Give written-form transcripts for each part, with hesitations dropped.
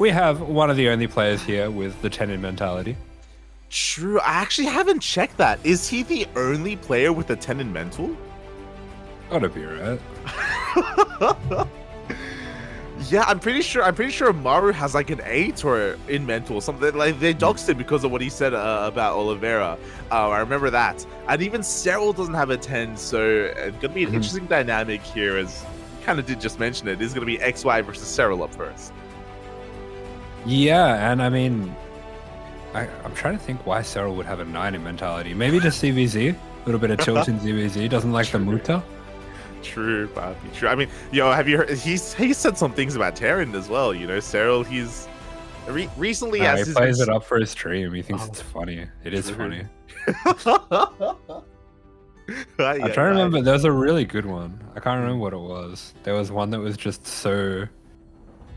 we have one of the only players here with the tenon mentality. True. I actually haven't checked that. Is he the only player with a tenon mental? Gotta be right. Yeah, I'm pretty sure Maru has like an 8 or in mental or something. Like they doxed him because of what he said about Oliveira. I remember that. And even Serral doesn't have a 10, so it's gonna be an interesting dynamic here. As kind of did just mention it, is gonna be XY versus Serral up first. Yeah, and I mean, I'm trying to think why Serral would have a 9 in mentality. Maybe just CVZ, a little bit of tilt in CVZ. Doesn't like the muta. True, Bobby. True. I mean, yo, have you heard? He said some things about Terran as well. You know, Serral. He's recently as he plays it up for his stream. He thinks it's funny. It is funny. I'm trying to remember. There was a really good one. I can't remember what it was. There was one that was just so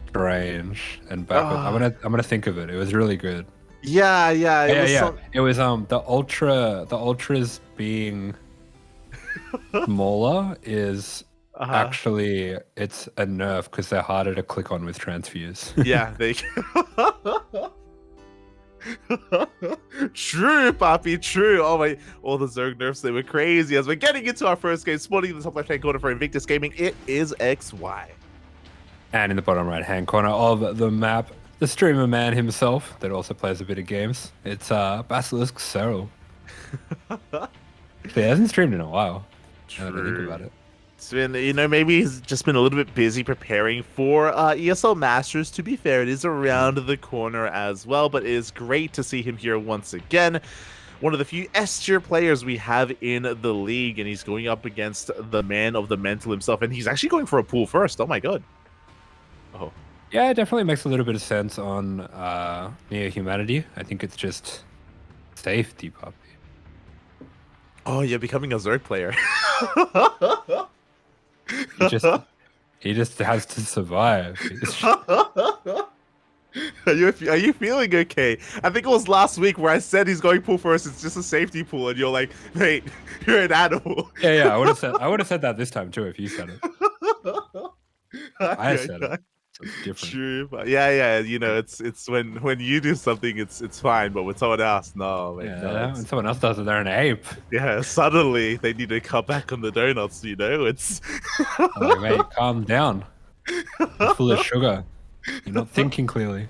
strange and backward. I'm gonna think of it. It was really good. Yeah. It was the ultras being smaller is actually it's a nerf because they're harder to click on with transfuse. Yeah, they true, Papi, true. Oh my, all the Zerg nerfs, they were crazy. As we're getting into our first game, spawning in the top left hand corner for Invictus Gaming, it is XY. And in the bottom right hand corner of the map, the streamer man himself that also plays a bit of games. It's BASILISK Serral. He hasn't streamed in a while. Now that I think about it. It's been, you know, maybe he's just been a little bit busy preparing for ESL Masters. To be fair, it is around the corner as well, but it is great to see him here once again. One of the few S tier players we have in the league, and he's going up against the man of the mental himself, and he's actually going for a pool first. Oh my god. Oh. Yeah, it definitely makes a little bit of sense on Near Humanity. I think it's just safety, puppy. Oh, you're becoming a Zerg player. he just has to survive. Are you feeling okay? I think it was last week where I said he's going pool first. It's just a safety pool, and you're like, "Mate, you're an animal." Yeah. I would have said that this time too if you said it. I said it. So it's different. True, but yeah. You know, it's when you do something, it's fine, but with someone else, no. Man, when someone else does it, they're an ape. Yeah, suddenly they need to cut back on the donuts. You know, it's like, mate, calm down. You're full of sugar. You're not thinking clearly.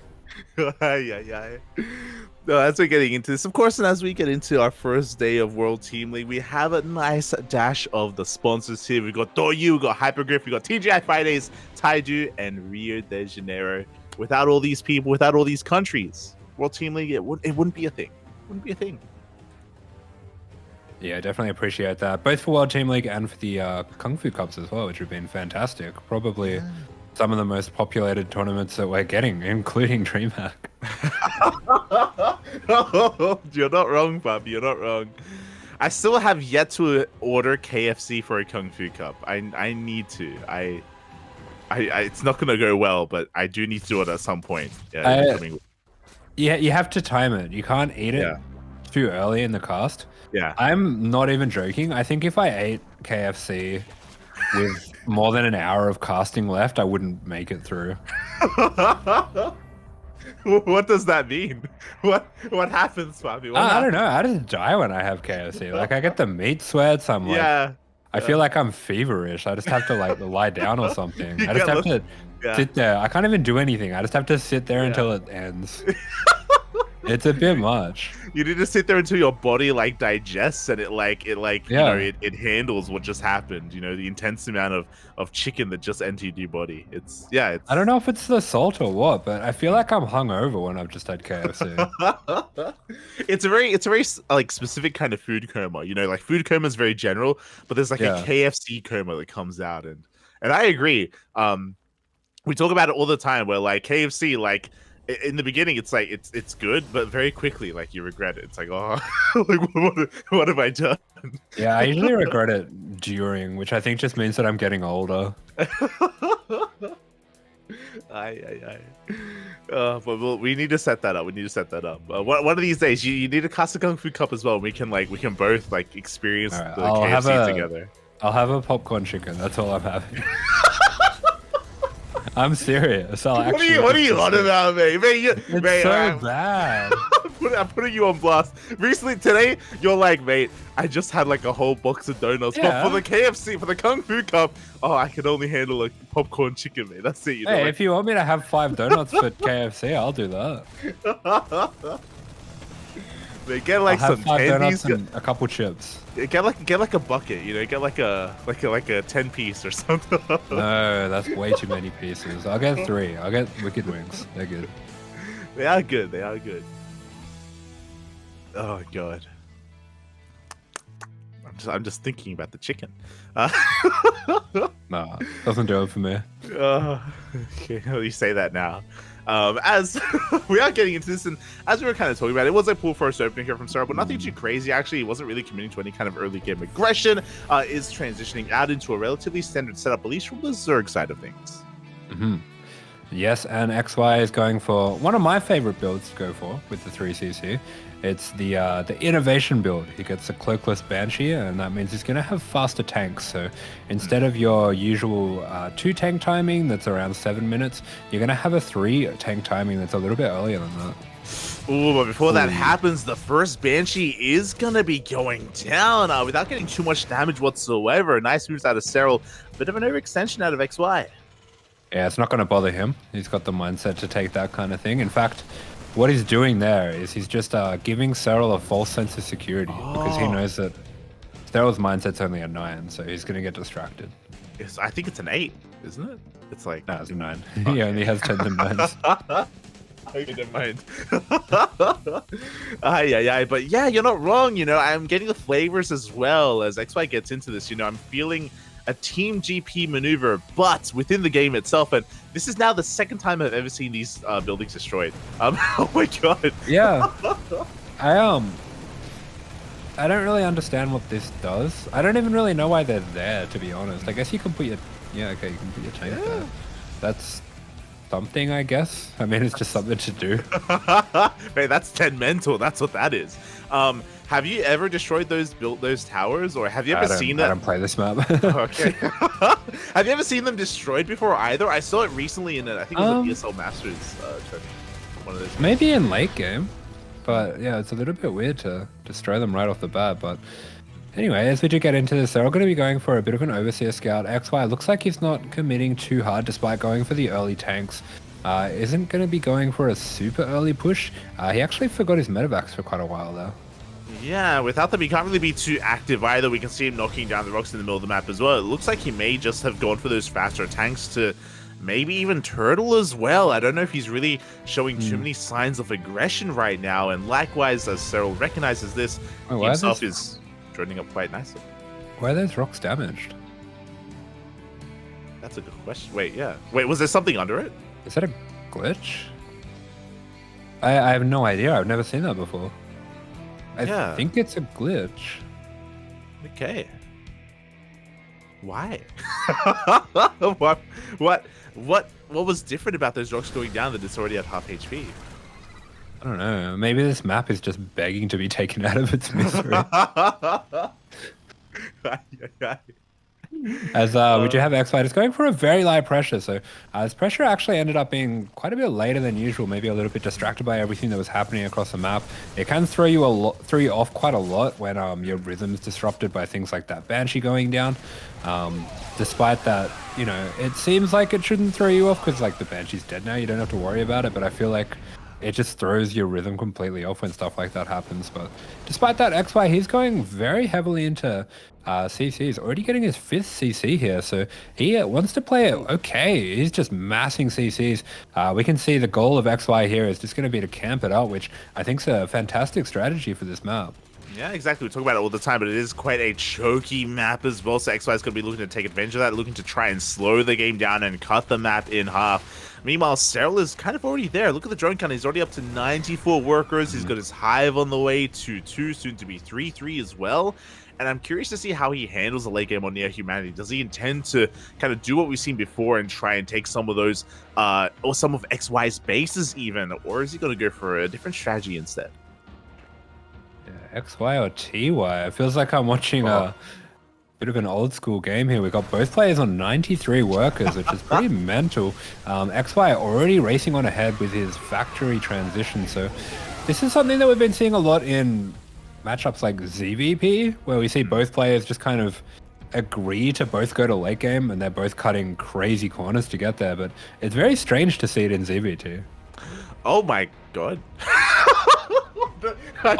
Yeah. No, as we're getting into this, of course, and as we get into our first day of World Team League, we have a nice dash of the sponsors here. We've got Doyu, we've got Hypergriff, we've got TGI Fridays, Taiju, and Rio de Janeiro. Without all these people, without all these countries, World Team League, it wouldn't be a thing. Wouldn't be a thing. Yeah, definitely appreciate that. Both for World Team League and for the Kung Fu Cups as well, which have been fantastic. Probably some of the most populated tournaments that we're getting, including DreamHack. You're not wrong, Bob. You're not wrong. I still have yet to order KFC for a Kung Fu Cup. I need to. I it's not gonna go well, but I do need to do it at some point. Yeah, you have to time it. You can't eat it too early in the cast. Yeah. I'm not even joking. I think if I ate KFC with more than an hour of casting left, I wouldn't make it through. What does that mean? What happens, Bobby? I don't know. I just die when I have KFC. Like, I get the meat sweats. I'm like, I feel like I'm feverish. I just have to like lie down or something. I just have to sit there. I can't even do anything. I just have to sit there until it ends. It's a bit much. You need to sit there until your body like digests and it you know, it handles what just happened. You know, the intense amount of chicken that just entered your body. It's I don't know if it's the salt or what, but I feel like I'm hungover when I've just had KFC. It's a very like specific kind of food coma. You know, like food coma is very general, but there's like a KFC coma that comes out, and I agree. We talk about it all the time where like KFC, like in the beginning it's like it's good, but very quickly like you regret it. It's like, oh, like what have I done? Yeah, I usually regret it during, which I think just means that I'm getting older. But we need to set that up. One of these days you need to cast a Kung Fu Cup as well. We can both like experience the KFC together. I'll have a popcorn chicken. That's all I'm having. I'm serious. I'll what are you on about, man? It's so bad. I'm putting you on blast. Recently, today, you're like, mate, I just had like a whole box of donuts. Yeah. But for the KFC, for the Kung Fu Cup, I can only handle a popcorn chicken, mate. That's it. Hey, if you want me to have 5 donuts for KFC, I'll do that. They get like I'll have some 5 candies, donuts and a couple chips. Get like a bucket, get like a 10-piece or something. No, that's way too many pieces. I'll get 3. I'll get Wicked Wings. They're good. They are good. They are good. Oh god. I'm just thinking about the chicken. Nah, doesn't do it for me. Okay, you say that now. As we are getting into this, and as we were kind of talking about, it was a pool first opening here from Serral, but nothing too crazy. Actually, he wasn't really committing to any kind of early game aggression. Is transitioning out into a relatively standard setup, at least from the Zerg side of things. Yes, and XY is going for one of my favorite builds to go for with the 3cc. It's the innovation build. He gets a cloakless Banshee, and that means he's going to have faster tanks. So instead of your usual 2 tank timing that's around 7 minutes, you're going to have a 3 tank timing that's a little bit earlier than that. Ooh, but before that happens, the first Banshee is going to be going down without getting too much damage whatsoever. Nice moves out of Serral. A bit of an overextension out of XY. Yeah, it's not going to bother him. He's got the mindset to take that kind of thing. In fact, what he's doing there is he's just giving Serral a false sense of security because he knows that Serral's mindset's only a 9, so he's going to get distracted. I think it's an 8, isn't it? It's like... No, it's a 9. Okay. He only has 10s and 9s. Okay, never mind. But yeah, you're not wrong. I'm getting the flavors as well as XY gets into this. I'm feeling a team GP maneuver, but within the game itself. And this is now the second time I've ever seen these buildings destroyed. Oh my god. Yeah. I don't really understand what this does. I don't even really know why they're there, to be honest. I guess you can put your... Yeah, okay, you can put your tank there. That's something, I guess. I mean, it's just something to do. Hey, that's 10 mental. That's what that is. Have you ever destroyed those towers, or have you ever seen that? I don't play this map. Okay. Have you ever seen them destroyed before either? I saw it recently in I think it was a ESL Masters tournament. One of those. Maybe in late game, but yeah, it's a little bit weird to destroy them right off the bat. But anyway, as we do get into this, they're all going to be going for a bit of an overseer scout. XY looks like he's not committing too hard despite going for the early tanks. Isn't going to be going for a super early push. He actually forgot his medevacs for quite a while though. Yeah, without them, he can't really be too active either. We can see him knocking down the rocks in the middle of the map as well. It looks like he may just have gone for those faster tanks to maybe even turtle as well. I don't know if he's really showing too many signs of aggression right now. And likewise, as Serral recognizes this, he himself is joining up quite nicely. Why are those rocks damaged? That's a good question. Wait, was there something under it? Is that a glitch? I have no idea. I've never seen that before. I think it's a glitch. Okay. Why? What was different about those rocks going down that it's already at half HP? I don't know. Maybe this map is just begging to be taken out of its misery. As we do have XY, it's going for a very light pressure. So his pressure actually ended up being quite a bit later than usual, maybe a little bit distracted by everything that was happening across the map. It can throw you off quite a lot when your rhythm is disrupted by things like that Banshee going down. Despite that, it seems like it shouldn't throw you off because like the Banshee's dead now, you don't have to worry about it. But I feel like it just throws your rhythm completely off when stuff like that happens. But despite that, XY, he's going very heavily into CC. He's already getting his 5th CC here, so he wants to play it okay. He's just massing CCs. We can see the goal of XY here is just going to be to camp it out, which I think is a fantastic strategy for this map. Yeah, exactly. We talk about it all the time, but it is quite a choky map as well. So XY is going to be looking to take advantage of that, looking to try and slow the game down and cut the map in half. Meanwhile, Serral is kind of already there. Look at the drone count. He's already up to 94 workers. He's got his hive on the way to 2, soon to be 3 as well. And I'm curious to see how he handles the late game on Near Humanity. Does he intend to kind of do what we've seen before and try and take some of those, or some of XY's bases even? Or is he going to go for a different strategy instead? Yeah, XY or TY? It feels like I'm watching Bit of an old school game here. We've got both players on 93 workers, which is pretty mental. XY already racing on ahead with his factory transition. So this is something that we've been seeing a lot in matchups like ZVP, where we see both players just kind of agree to both go to late game, and they're both cutting crazy corners to get there. But it's very strange to see it in ZVT. Oh my god.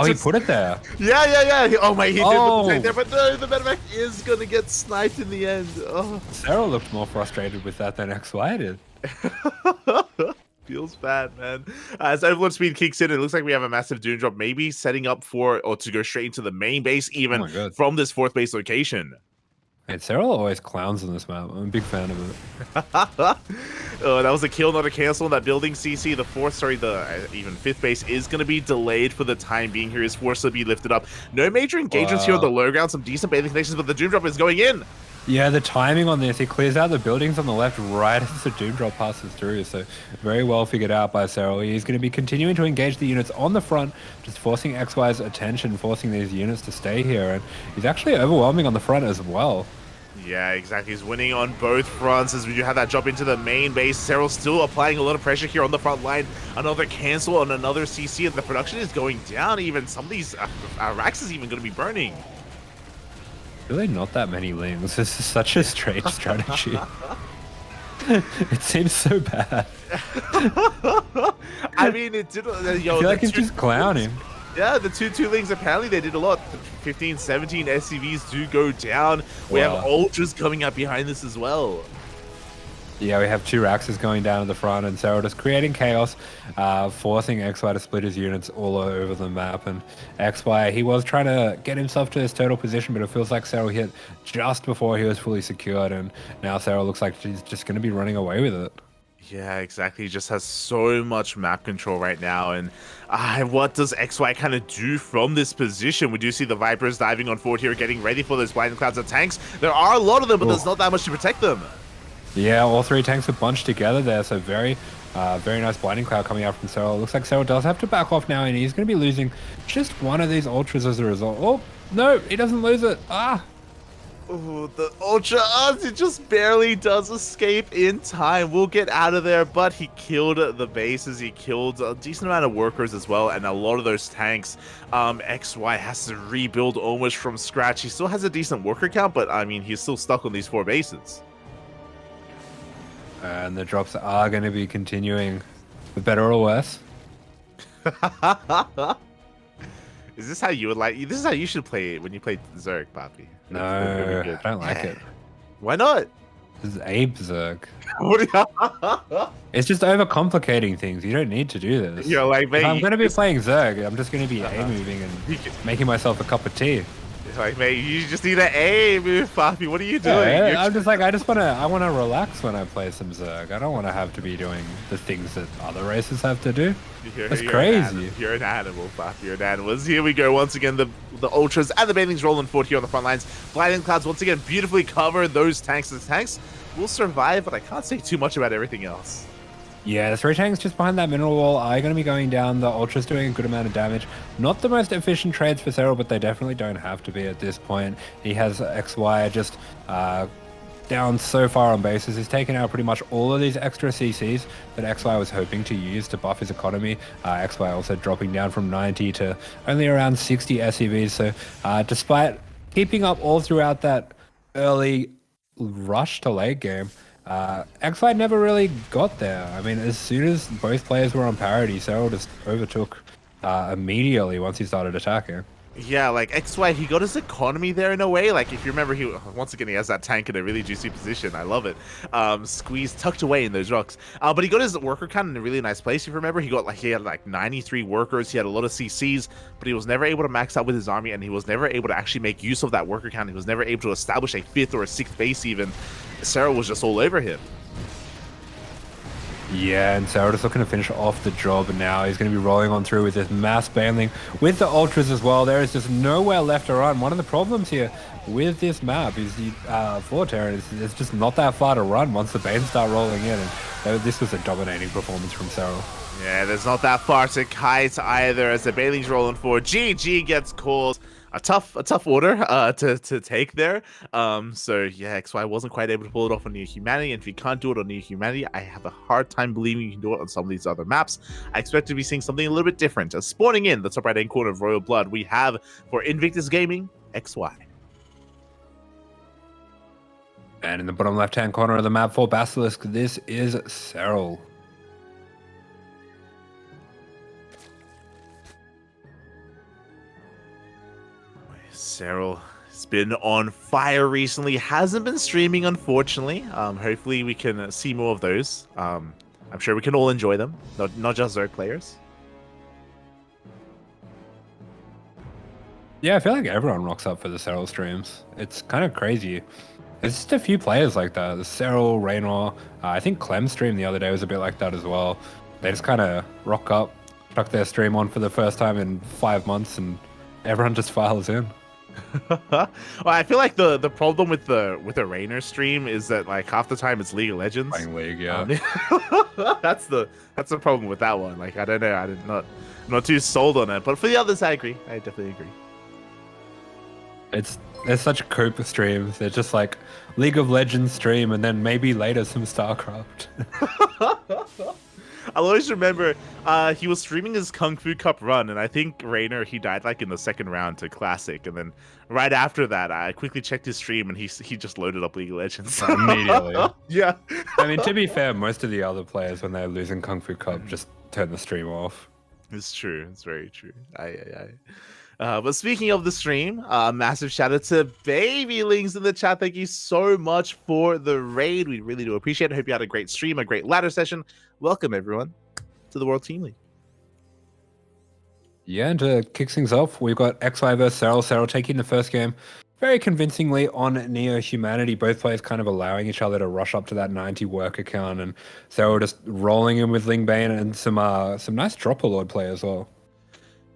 He put it there. Yeah. Oh my, he did put it there, but no, the medevac is gonna get sniped in the end. Oh. Serral looked more frustrated with that than XY did. Feels bad, man. As overload speed kicks in, it looks like we have a massive Doom drop, maybe setting up for, or to go straight into the main base, even from this 4th base location. And Serral always clowns on this map. I'm a big fan of it. That was a kill, not a cancel in that building. CC, the 4th, sorry, the even 5th base is going to be delayed for the time being here. Is forced to be lifted up. No major engagements here on the low ground. Some decent bathing connections, but the Doom drop is going in. Yeah, the timing on this, he clears out the buildings on the left right as the Doom drop passes through. So very well figured out by Serral. He's going to be continuing to engage the units on the front, just forcing XY's attention, forcing these units to stay here. And he's actually overwhelming on the front as well. Yeah, exactly. He's winning on both fronts as we do have that drop into the main base. Serral still applying a lot of pressure here on the front line. Another cancel on another CC, and the production is going down. Even some of these racks is even going to be burning. Really not that many lings. This is such a strange strategy. It seems so bad. I mean, it did. I feel like he's just clowning. Yeah, the 2 lings, apparently they did a lot. 15, 17 SCVs do go down. We have ultras coming up behind this as well. Yeah, we have 2 Raxes going down at the front, and Serral just creating chaos, forcing XY to split his units all over the map. And XY, he was trying to get himself to his turtle position, but it feels like Serral hit just before he was fully secured, and now Serral looks like he's just going to be running away with it. Yeah, exactly. He just has so much map control right now. And what does XY kind of do from this position? We do see the Vipers diving on forward here, getting ready for those blinding clouds of tanks. There are a lot of them, but there's not that much to protect them. Yeah, all 3 tanks are bunched together there, so very nice blinding cloud coming out from Serral. Looks like Serral does have to back off now, and he's going to be losing just one of these ultras as a result. Oh, no, he doesn't lose it. Oh, the ultra, it just barely does escape in time. We'll get out of there, but he killed the bases. He killed a decent amount of workers as well, and a lot of those tanks. XY has to rebuild almost from scratch. He still has a decent worker count, but I mean, he's still stuck on these 4 bases. And the drops are going to be continuing, for better or worse. Is this how you would like? This is how you should play it when you play Zerg, Poppy. No, I don't like it. Why not? This is Abe Zerg. It's just overcomplicating things. You don't need to do this. You're like, mate, if I'm going to be playing Zerg, I'm just going to be A moving and making myself a cup of tea. Like, mate, you just need an A move, Poppy. What are you doing? Yeah, I'm just like, I want to relax when I play some Zerg. I don't want to have to be doing the things that other races have to do. That's crazy. You're an animal, Poppy. You're an animal. Here we go. Once again, the ultras and the bathings rolling forward here on the front lines. Blinding clouds once again beautifully cover those tanks. The tanks will survive, but I can't say too much about everything else. Yeah, the 3 tanks just behind that mineral wall are going to be going down. The Ultra's doing a good amount of damage. Not the most efficient trades for Serral, but they definitely don't have to be at this point. He has XY just down so far on bases. He's taken out pretty much all of these extra CCs that XY was hoping to use to buff his economy. XY also dropping down from 90 to only around 60 SCVs. So despite keeping up all throughout that early rush to late game, XY never really got there. I mean, as soon as both players were on parity, Serral just overtook immediately once he started attacking. Yeah, like XY, he got his economy there in a way. Like, if you remember, once again, he has that tank in a really juicy position. I love it. Squeezed, tucked away in those rocks. But he got his worker count in a really nice place. If you remember, he had like 93 workers. He had a lot of CCs, but he was never able to max out with his army, and he was never able to actually make use of that worker count. He was never able to establish a 5th or a 6th base even. Serral was just all over him. Yeah, and Serral just looking to finish off the job, and now he's going to be rolling on through with this mass baneling with the ultras as well. There is just nowhere left to run. One of the problems here with this map is the for Terran it's just not that far to run once the Banes start rolling in, and this was a dominating performance from Serral. Yeah, there's not that far to kite either as the Bailey's rolling forward. GG gets called. a tough order to take there. So yeah, XY wasn't quite able to pull it off on Near Humanity, and if you can't do it on Near Humanity, I have a hard time believing you can do it on some of these other maps. I expect to be seeing something a little bit different. As spawning in the top right hand corner of Royal Blood, we have for Invictus Gaming XY. And in the bottom left-hand corner of the map for Basilisk, this is Serral. Serral has been on fire recently. Hasn't been streaming, unfortunately. Hopefully we can see more of those. I'm sure we can all enjoy them, not just Zerg players. Yeah, I feel like everyone rocks up for the Serral streams. It's kind of crazy. There's just a few players like that. There's Serral, Reynor. I think Clem's stream the other day was a bit like that as well. They just kind of rock up, chuck their stream on for the first time in 5 months, and everyone just files in. Well, I feel like the problem with the Reynor stream is that like half the time it's League of Legends. Playing League, yeah. That's the problem with that one. Like I don't know, I'm not too sold on it. But for the others, I agree. I definitely agree. There's such cope streams. They're just like League of Legends stream, and then maybe later some StarCraft. I'll always remember he was streaming his Kung Fu Cup run, and I think Reynor, he died like in the second round to Classic, and then right after that, I quickly checked his stream, and he just loaded up League of Legends immediately. Yeah. I mean, to be fair, most of the other players when they're losing Kung Fu Cup just turn the stream off. It's true. It's very true. But speaking of the stream, massive shout out to BASILISK in the chat. Thank you so much for the raid. We really do appreciate it. Hope you had a great stream, a great ladder session. Welcome everyone to the World Team League. Yeah, and to kick things off, we've got XY versus Serral. Serral taking the first game very convincingly on Neo Humanity. Both players kind of allowing each other to rush up to that 90 work account, and Serral just rolling in with Lingbane and some nice Dropper Lord play as well.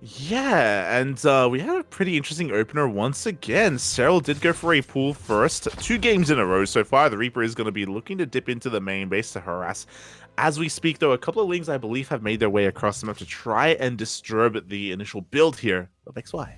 Yeah, and we had a pretty interesting opener once again. Serral did go for a pull first, 2 games in a row so far. The Reaper is going to be looking to dip into the main base to harass. As we speak, though, a couple of Lings, I believe, have made their way across the map to try and disturb the initial build here of XY.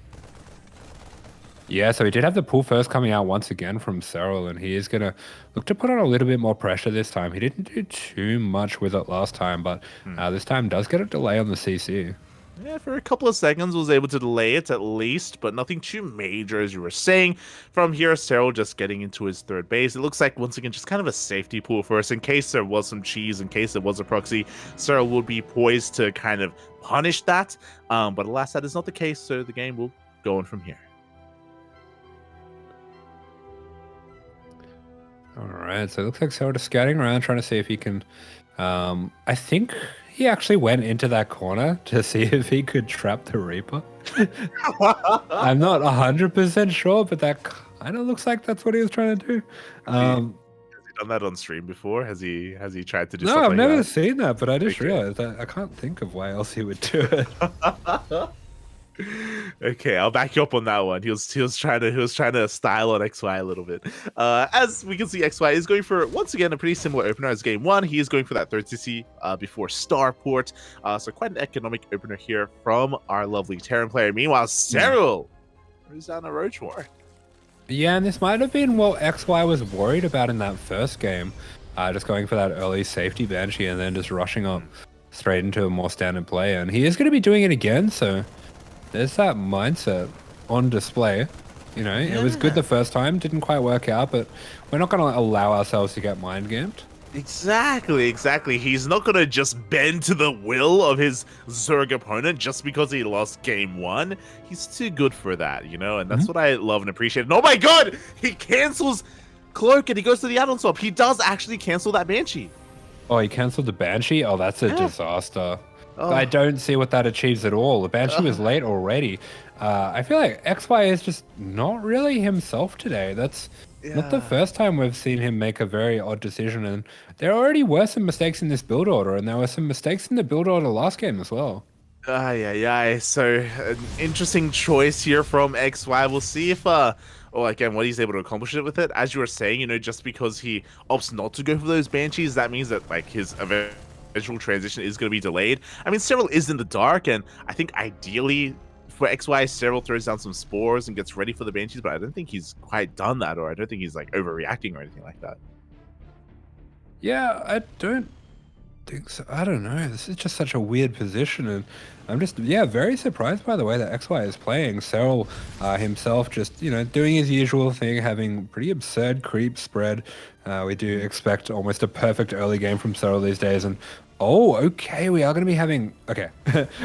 Yeah, so he did have the pull first coming out once again from Serral, and he is going to look to put on a little bit more pressure this time. He didn't do too much with it last time, but this time does get a delay on the CC. Yeah, for a couple of seconds was able to delay it at least, but nothing too major, as you were saying. From here, Serral just getting into his third base. It looks like, once again, just kind of a safety pool first. In case there was some cheese, in case there was a proxy, Serral would be poised to kind of punish that. But alas, that is not the case, so the game will go on from here. All right, so it looks like Serral just scouting around, trying to see if he can... I think... he actually went into that corner to see if he could trap the Reaper. I'm not 100% sure, but that kind of looks like that's what he was trying to do. Has he done that on stream before? Has he tried to do no, something I've like never that? seen that, but I just realized that I can't think of why else he would do it. Okay, I'll back you up on that one. He was trying to style on XY a little bit. As we can see, XY is going for once again a pretty similar opener as game one. He is going for that third CC before Starport. So quite an economic opener here from our lovely Terran player. Meanwhile, Serral is down a Roach War. Yeah, and this might have been what XY was worried about in that first game. Just going for that early safety Banshee and then just rushing up straight into a more standard play. And he is going to be doing it again, so there's that mindset on display. You know, it was good the first time, didn't quite work out, but we're not going to allow ourselves to get mind gamed. Exactly. He's not going to just bend to the will of his Zerg opponent just because he lost game one. He's too good for that, you know, and that's what I love and appreciate. And oh my god, he cancels Cloak and he goes to the add-on swap. He does actually cancel that Banshee. Oh, he canceled the Banshee? Oh, that's a disaster. Oh. I don't see what that achieves at all. The Banshee was late already. I feel like XY is just not really himself today. That's not the first time we've seen him make a very odd decision. And there already were some mistakes in this build order, and there were some mistakes in the build order last game as well. So an interesting choice here from XY. We'll see if again, what he's able to accomplish it with it. As you were saying, you know, just because he opts not to go for those Banshees, that means that like his eventual transition is going to be delayed. I mean, Serral is in the dark, and I think ideally for XY, Serral throws down some spores and gets ready for the Banshees, but I don't think he's quite done that, or I don't think he's like overreacting or anything like that. Yeah, I don't think so. I don't know. This is just such a weird position, and I'm just, yeah, very surprised by the way that XY is playing. Serral himself just, you know, doing his usual thing, having pretty absurd creep spread. We do expect almost a perfect early game from Serral these days, and oh, okay, we are going to be having, okay.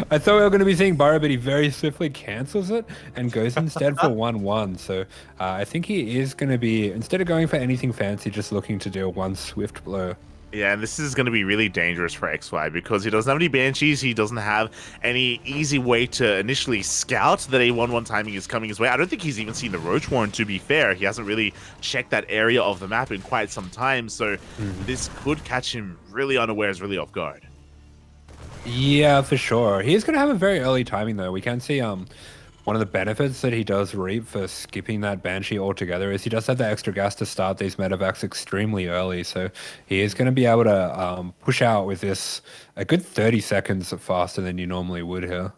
I thought we were going to be seeing Burrow, but he very swiftly cancels it and goes instead for 1-1. So I think he is going to be, instead of going for anything fancy, just looking to deal one swift blow. Yeah, and this is going to be really dangerous for XY because he doesn't have any Banshees. He doesn't have any easy way to initially scout that a 1-1 timing is coming his way. I don't think he's even seen the Roach Warren, to be fair. He hasn't really checked that area of the map in quite some time, so this could catch him really unawares, really off guard. Yeah, for sure. He's going to have a very early timing, though. We can see one of the benefits that he does reap for skipping that Banshee altogether is he does have the extra gas to start these medevacs extremely early, so he is going to be able to push out with this a good 30 seconds faster than you normally would here.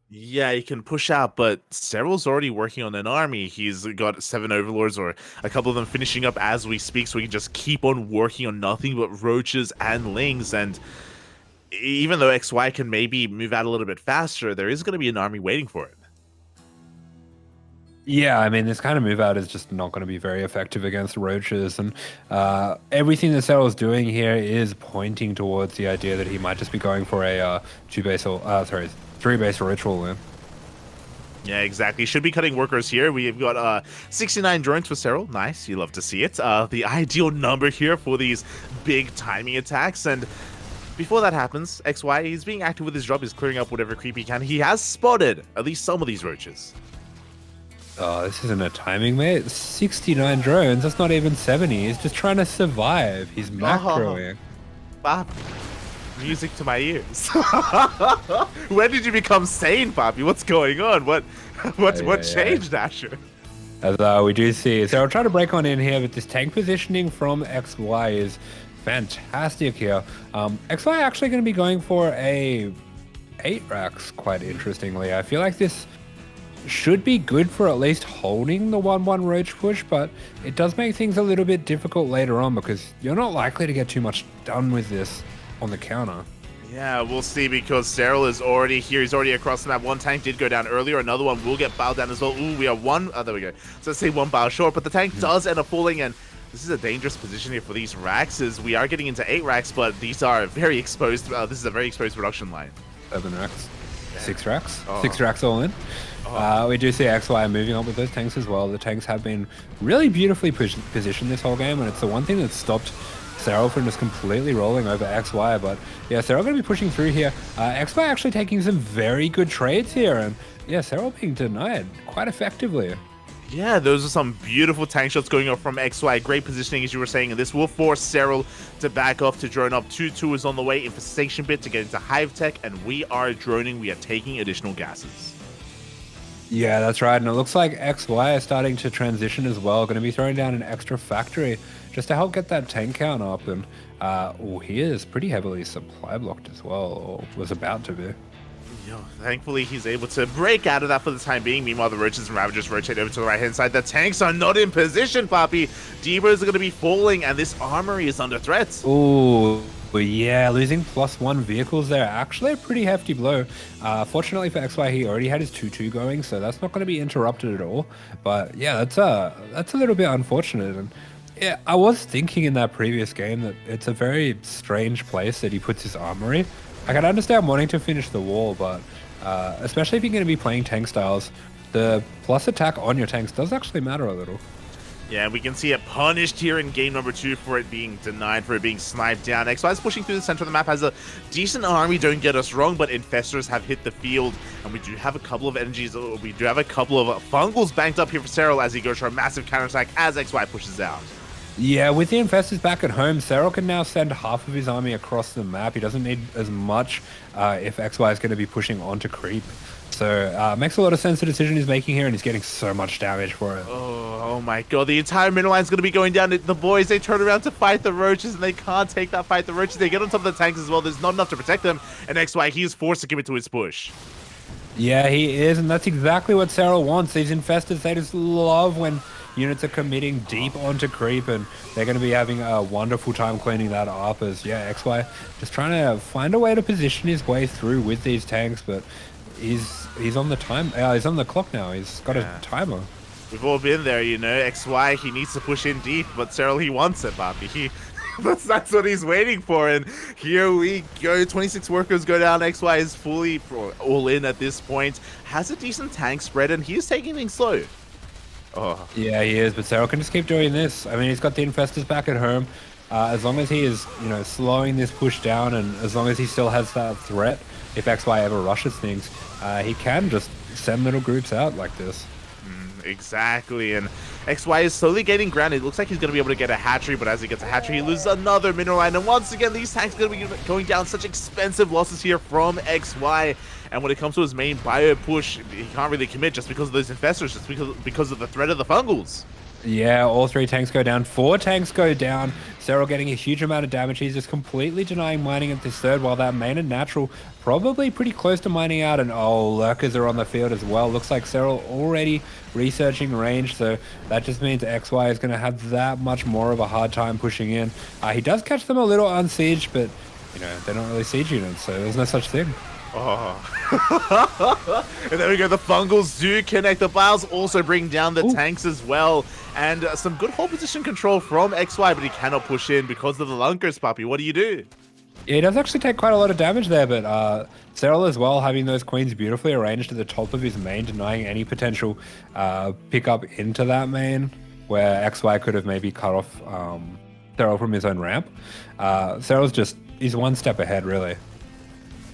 Yeah, he can push out, but Serral's already working on an army. He's got 7 Overlords, or a couple of them finishing up as we speak, so he can just keep on working on nothing but Roaches and Lings, and even though XY can maybe move out a little bit faster, there is going to be an army waiting for it. Yeah, I mean, this kind of move out is just not going to be very effective against Roaches, and everything that Serral's doing here is pointing towards the idea that he might just be going for a 3-base ritual win. Yeah, exactly. Should be cutting workers here. We've got 69 drones for Serral. Nice, you love to see it. The ideal number here for these big timing attacks, and before that happens, XY, he's being active with his job, he's clearing up whatever creep he can. He has spotted at least some of these Roaches. Oh, this isn't a timing, mate. 69 drones. That's not even 70. He's just trying to survive. He's macroing. Bob, music to my ears. When did you become sane, Poppy? What's going on? What changed, Asher? As we do see, so I'll try to break on in here, but this tank positioning from XY is fantastic here. XY actually going to be going for a 8 racks, quite interestingly. I feel like this should be good for at least holding the 1-1 Roach push, but it does make things a little bit difficult later on because you're not likely to get too much done with this on the counter. Yeah, we'll see, because Serral is already here. He's already across the map. One tank did go down earlier. Another one will get bowed down as well. Ooh, we are one. Oh, there we go. So let's say one bow short, but the tank does end up falling, and this is a dangerous position here for these racks, as we are getting into 8 racks, but these are very exposed. This is a very exposed production line. 7 racks. 6 racks. 6 racks all in. We do see XY moving on with those tanks as well. The tanks have been really beautifully positioned this whole game, and it's the one thing that stopped Serral from just completely rolling over XY. But yeah, Serral going to be pushing through here. XY actually taking some very good trades here, and yeah, Serral being denied quite effectively. Yeah, those are some beautiful tank shots going off from XY. Great positioning, as you were saying, and this will force Serral to back off to drone up. 2-2 is on the way. Infestation bit to get into Hive Tech, and we are droning. We are taking additional gases. Yeah, that's right. And it looks like XY is starting to transition as well. Going to be throwing down an extra factory just to help get that tank count up. And he is pretty heavily supply blocked as well, or was about to be. Thankfully, he's able to break out of that for the time being. Meanwhile, the Roaches and Ravagers rotate over to the right-hand side. The tanks are not in position, Poppy. Debos are going to be falling, and this armory is under threat. Ooh. But yeah, losing +1 vehicles there, actually a pretty hefty blow. Fortunately for XY, he already had his 2-2 going, so that's not going to be interrupted at all. But yeah, that's a little bit unfortunate. And yeah, I was thinking in that previous game that it's a very strange place that he puts his armory. I can understand wanting to finish the wall, but especially if you're going to be playing tank styles, the plus attack on your tanks does actually matter a little. Yeah, we can see it punished here in game number 2 for it being denied, for it being sniped down. XY is pushing through the center of the map, has a decent army, don't get us wrong, but Infestors have hit the field, and we do have a couple of energies, we do have a couple of Fungals banked up here for Serral as he goes for a massive counterattack as XY pushes out. Yeah, with the Infestors back at home, Serral can now send half of his army across the map. He doesn't need as much if XY is going to be pushing onto creep. So makes a lot of sense the decision he's making here, and he's getting so much damage for it. Oh my god, the entire middle line's going to be going down. The boys, they turn around to fight the Roaches, and they can't take that fight. The Roaches, they get on top of the tanks as well. There's not enough to protect them, and XY, he is forced to give it to his push. Yeah, he is, and that's exactly what Serral wants. These infestors, they just love when units are committing deep onto creep, and they're going to be having a wonderful time cleaning that up as, yeah, XY just trying to find a way to position his way through with these tanks, but he's on the he's on the clock now. He's got a timer. We've all been there, you know. XY, he needs to push in deep, but Serral, he wants it, Papi. That's what he's waiting for, and here we go. 26 workers go down. XY is fully all in at this point. Has a decent tank spread, and he is taking things slow. Oh. Yeah, he is, but Serral can just keep doing this. I mean, he's got the infestors back at home. As long as he is, you know, slowing this push down, and as long as he still has that threat, if XY ever rushes things, he can just send little groups out like this. Exactly, and XY is slowly getting grounded. It looks like he's going to be able to get a hatchery, but as he gets a hatchery, he loses another mineral line. And once again, these tanks are going to be going down. Such expensive losses here from XY. And when it comes to his main bio push, he can't really commit just because of those infestors, just because of the threat of the fungals. Yeah, all 3 tanks go down. 4 tanks go down. Serral getting a huge amount of damage. He's just completely denying mining at this third, while that main and natural probably pretty close to mining out. And oh, lurkers are on the field as well. Looks like Serral already researching range, so that just means XY is going to have that much more of a hard time pushing in. He does catch them a little unsieged, but you know, they're not really siege units, so there's no such thing. Oh. And there we go. The fungals do connect. The biles also bring down the tanks as well. And some good hold position control from XY, but he cannot push in because of the lunkers, Papi. What do you do? Yeah, he does actually take quite a lot of damage there, but Serral as well, having those queens beautifully arranged at the top of his main, denying any potential pickup into that main, where XY could have maybe cut off Serral from his own ramp. Serral's just, he's one step ahead, really.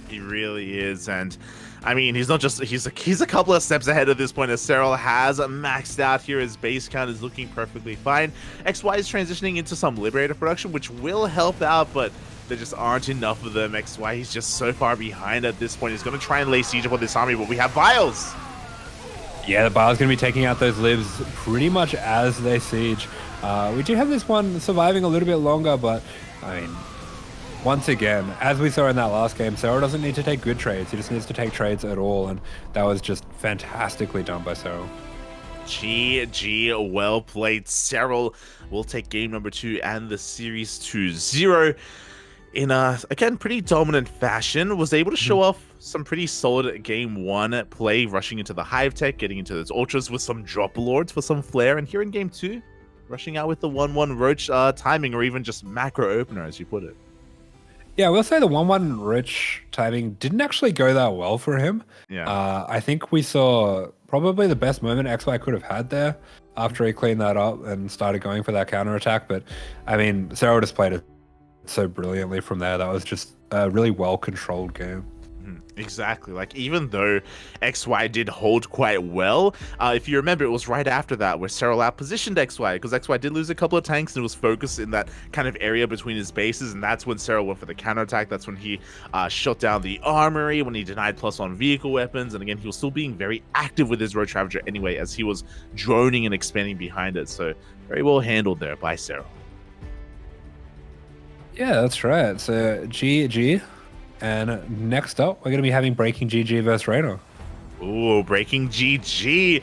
He really is, and I mean, he's not just, he's a couple of steps ahead at this point, as Serral has maxed out here. His base count is looking perfectly fine. XY is transitioning into some Liberator production, which will help out, but there just aren't enough of them. XY, he's just so far behind at this point. He's going to try and lay siege upon this army, but we have Biles. Yeah, the Biles going to be taking out those libs pretty much as they siege. We do have this one surviving a little bit longer, but I mean, once again, as we saw in that last game, Serral doesn't need to take good trades. He just needs to take trades at all, and that was just fantastically done by Serral. GG, well played. Serral will take game number 2 and the series 2-0 in a, again, pretty dominant fashion. Was able to show off some pretty solid game 1 play, rushing into the hive tech, getting into those ultras with some drop lords for some flair, and here in game 2, rushing out with the 1-1 roach timing, or even just macro opener, as you put it. Yeah, I will say the 1-1 Rich timing didn't actually go that well for him. Yeah. I think we saw probably the best moment XY could have had there after he cleaned that up and started going for that counterattack. But, I mean, Serral just played it so brilliantly from there. That was just a really well-controlled game. Exactly. Like, even though XY did hold quite well, if you remember, it was right after that where Serral outpositioned XY, because XY did lose a couple of tanks and was focused in that kind of area between his bases, and that's when Serral went for the counterattack. That's when he shut down the armory, when he denied plus on vehicle weapons, and again, he was still being very active with his Roach Ravager anyway, as he was droning and expanding behind it. So very well handled there by Serral. Yeah, that's right. So GG. And next up, we're going to be having BreakingGG versus Reynor. Ooh, BreakingGG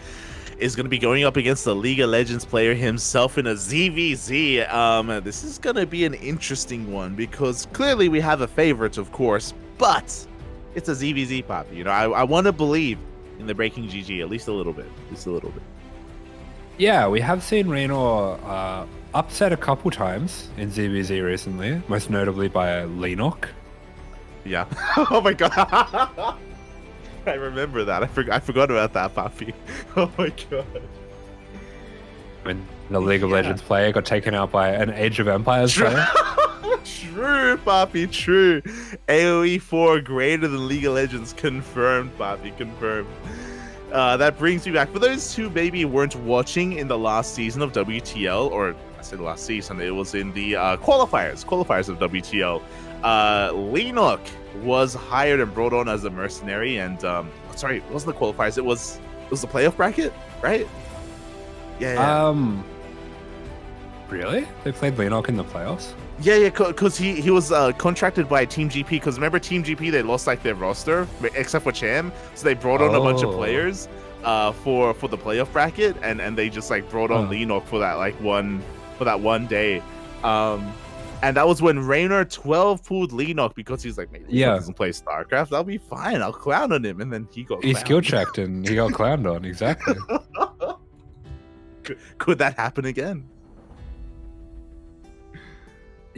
is going to be going up against the League of Legends player himself in a ZVZ. This is going to be an interesting one because clearly we have a favorite, of course, but it's a ZVZ, Papi. You know, I want to believe in the BreakingGG at least a little bit. Just a little bit. Yeah, we have seen Reynor upset a couple times in ZVZ recently, most notably by Reynor. Yeah. Oh my god. I remember that. I forgot about that, Papi. Oh my god. When the League of Legends player got taken out by an Age of Empires player. True, Papi, true. AoE 4 greater than League of Legends. Confirmed, Papi, confirmed. That brings me back. For those who maybe weren't watching in the last season of WTL, or I said last season, it was in the qualifiers of WTL. Reynor was hired and brought on as a mercenary, and sorry, it wasn't the qualifiers, it was the playoff bracket, right? Yeah. Really? They played Reynor in the playoffs? Yeah, because he was contracted by Team GP. Because remember, Team GP, they lost like their roster except for Cham, so they brought on a bunch of players for the playoff bracket, and they just like brought on Reynor for that one day. And that was when Reynor 12 pulled Reynor because he's like, maybe he doesn't play StarCraft. I'll be fine. I'll clown on him, and then he skill checked and he got clowned on. Exactly. Could that happen again?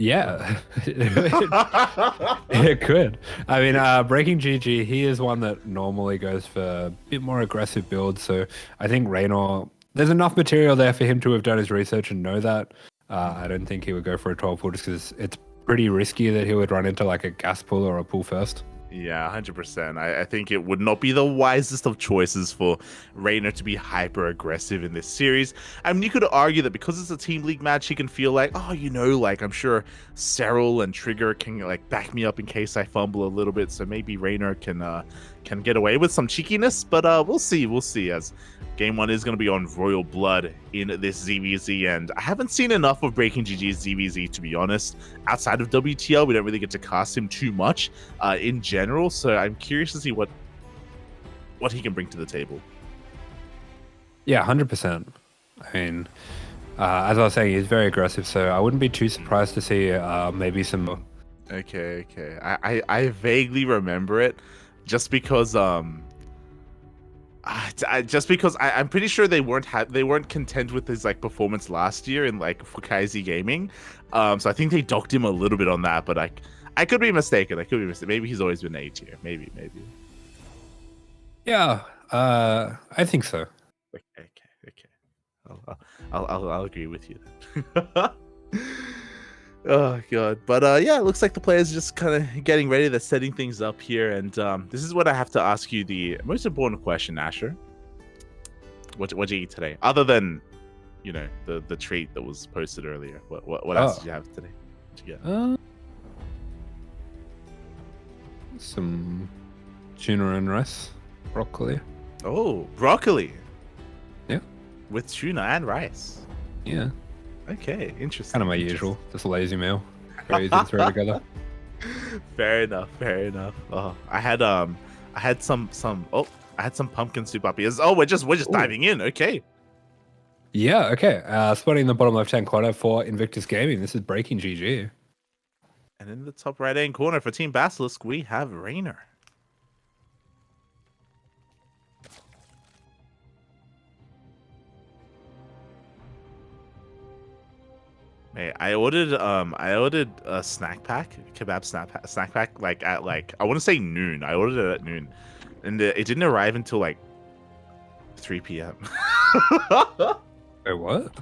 Yeah, it could. I mean, BreakingGG, he is one that normally goes for a bit more aggressive builds. So I think Reynor, there's enough material there for him to have done his research and know that. I don't think he would go for a 12 pull just because it's pretty risky that he would run into like a gas pull or a pull first. Yeah, 100%. I think it would not be the wisest of choices for Reynor to be hyper aggressive in this series. I mean, you could argue that because it's a team league match, he can feel like, oh, like I'm sure Serral and Trigger can like back me up in case I fumble a little bit. So maybe Reynor can get away with some cheekiness, but we'll see. We'll see, as Game 1 is going to be on Royal Blood in this ZVZ, and I haven't seen enough of BreakingGG's ZVZ, to be honest. Outside of WTL, we don't really get to cast him too much in general, so I'm curious to see what he can bring to the table. Yeah, 100%. I mean, as I was saying, he's very aggressive, so I wouldn't be too surprised to see maybe some... Okay. I vaguely remember it, just because... I'm pretty sure they weren't content with his like performance last year in like Fukazi Gaming, so I think they docked him a little bit on that. But I could be mistaken. Maybe he's always been A tier. Maybe. Yeah, I think so. Okay. I'll agree with you then. Oh god, but yeah, it looks like the players are just kind of getting ready. They're setting things up here, and this is what I have to ask you, the most important question, Asher. What did you eat today, other than the treat that was posted earlier? What else did you have today? What did you get? Some tuna and rice, broccoli. Oh, broccoli. Yeah, with tuna and rice. Yeah. Okay, interesting. Kind of my usual, just a lazy meal. Very easy to throw together. Fair enough. Oh, I had some pumpkin soup up here. Oh, we're just diving in. Okay. Yeah. Okay. Spotting in the bottom left-hand corner for Invictus Gaming. This is BreakingGG. And in the top right-hand corner for Team Basilisk, we have Reynor. Hey, I ordered a snack pack, kebab snack pack, like at I want to say noon. I ordered it at noon, and it didn't arrive until like 3 p.m. Wait, what?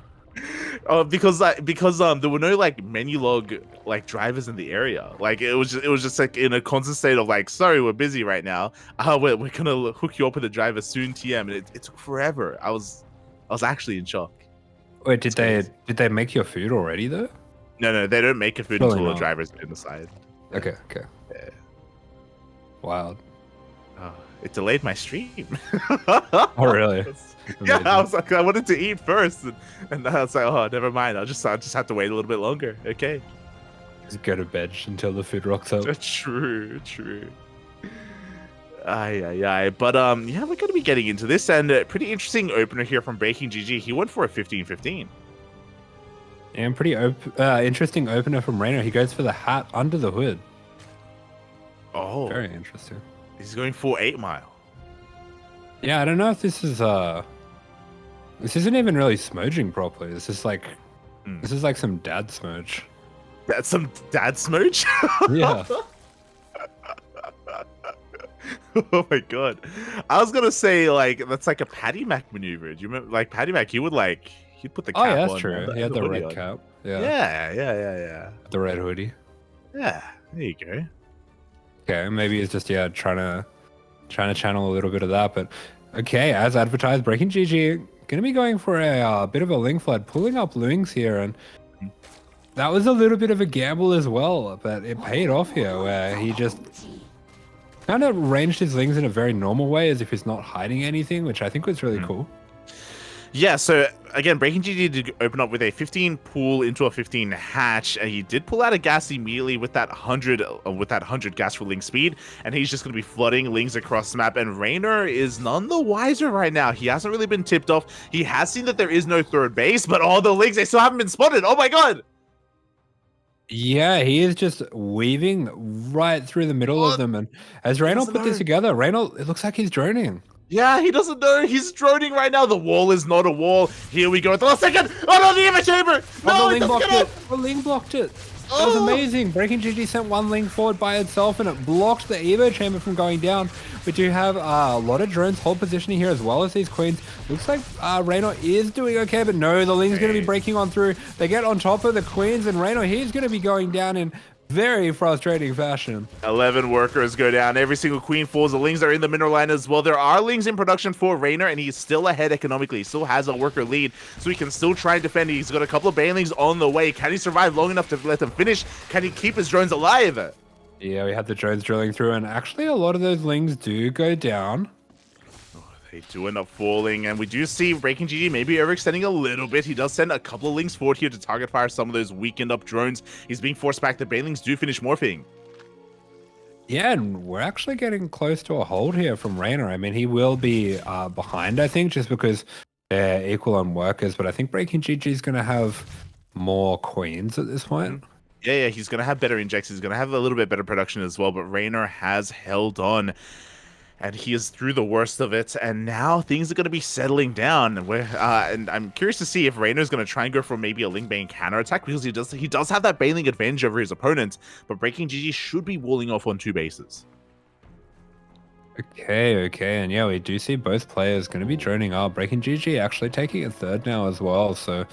Because there were no like menu log like drivers in the area. Like it was just like in a constant state of like, sorry, we're busy right now. We're gonna hook you up with a driver soon, TM, and it took forever. I was actually in shock. Wait, did they make your food already though? No, they don't make your food until the driver's in the side. Okay. Yeah. Wild. Oh, it delayed my stream. Oh, really? Yeah, I was like, I wanted to eat first, and I was like, oh, never mind. I'll just have to wait a little bit longer. Okay. Just go to bed until the food rocks up. True. Aye. But yeah, we're gonna be getting into this, and a pretty interesting opener here from BreakingGG. He went for a 15-15. And pretty interesting opener from Reynor. He goes for the hat under the hood. Oh, very interesting. He's going for 8 Mile. Yeah, I don't know if this is this isn't even really smudging properly. This is like some dad smudge. That's some dad smudge? Yeah. Oh my god. I was gonna say like that's like a Patty Mac maneuver. Do you remember like Patty Mac, he'd put the cap on. Oh yeah, that's true. He had the red cap. Yeah. The red hoodie. Yeah, there you go. Okay, maybe it's just trying to channel a little bit of that, but okay, as advertised, BreakingGG gonna be going for a bit of a Ling flood, pulling up Lings here, and that was a little bit of a gamble as well, but it paid off here, where he just kind of ranged his Lings in a very normal way, as if he's not hiding anything, which I think was really cool. Yeah, so again, BreakingGG did open up with a 15 pool into a 15 hatch, and he did pull out a gas immediately with that 100 gas for Ling speed, and he's just going to be flooding Lings across the map. And Reynor is none the wiser right now. He hasn't really been tipped off. He has seen that there is no third base, but all the Lings, they still haven't been spotted. Oh my god! Yeah, he is just weaving right through the middle of them, and as Reynor put this together, Reynor, it looks like he's droning. Yeah, he doesn't know. He's droning right now. The wall is not a wall. Here we go at the last second. Oh no, the Evo chamber! No, the Ling blocked it. The Ling blocked it. That was amazing. BreakingGG sent one Ling forward by itself, and it blocked the Evo chamber from going down. We do have a lot of drones hold positioning here, as well as these queens. Looks like Reynor is doing okay, but no, the Ling's going to be breaking on through. They get on top of the queens, and Reynor, he's going to be going down in very frustrating fashion. 11 workers go down. Every single queen falls. The Lings are in the mineral line as well. There are Lings in production for Reynor, and he's still ahead economically. He still has a worker lead, so he can still try and defend. He's got a couple of Banelings on the way. Can he survive long enough to let them finish? Can he keep his drones alive? Yeah, we had the drones drilling through, and actually a lot of those Lings do go down. They do end up falling, and we do see BreakingGG maybe overextending a little bit. He does send a couple of Lings forward here to target fire some of those weakened up drones. He's being forced back. The Banelings do finish morphing. Yeah, and we're actually getting close to a hold here from Reynor. I mean, he will be behind, I think, just because they're equal on workers, but I think BreakingGG is going to have more queens at this point. Yeah, he's going to have better injects. He's going to have a little bit better production as well, but Reynor has held on. And he is through the worst of it, and now things are going to be settling down. And I'm curious to see if Reynor is going to try and go for maybe a Ling Bane counterattack, because he does have that Baneling advantage over his opponent, but BreakingGG should be walling off on 2 bases. Okay, and yeah, we do see both players going to be droning up. BreakingGG actually taking a third now as well, so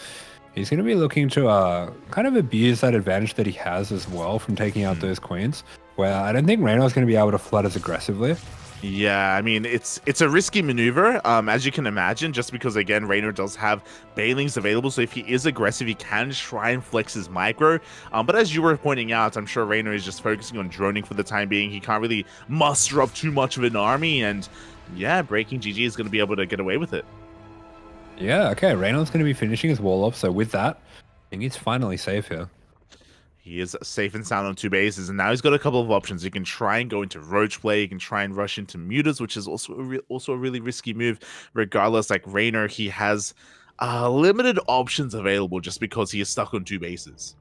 he's going to be looking to kind of abuse that advantage that he has as well from taking out those queens, where I don't think Reynor is going to be able to flood as aggressively. Yeah, I mean, it's a risky maneuver, as you can imagine, just because, again, Reynor does have Banelings available, so if he is aggressive, he can try and flex his micro. But as you were pointing out, I'm sure Reynor is just focusing on droning for the time being. He can't really muster up too much of an army, and yeah, BreakingGG is going to be able to get away with it. Yeah, okay, Reynor's going to be finishing his wall off, so with that, I think he's finally safe here. He is safe and sound on 2 bases, and now he's got a couple of options. You can try and go into Roach play. You can try and rush into Mutas, which is also a really risky move. Regardless, like Reynor, he has limited options available just because he is stuck on 2 bases.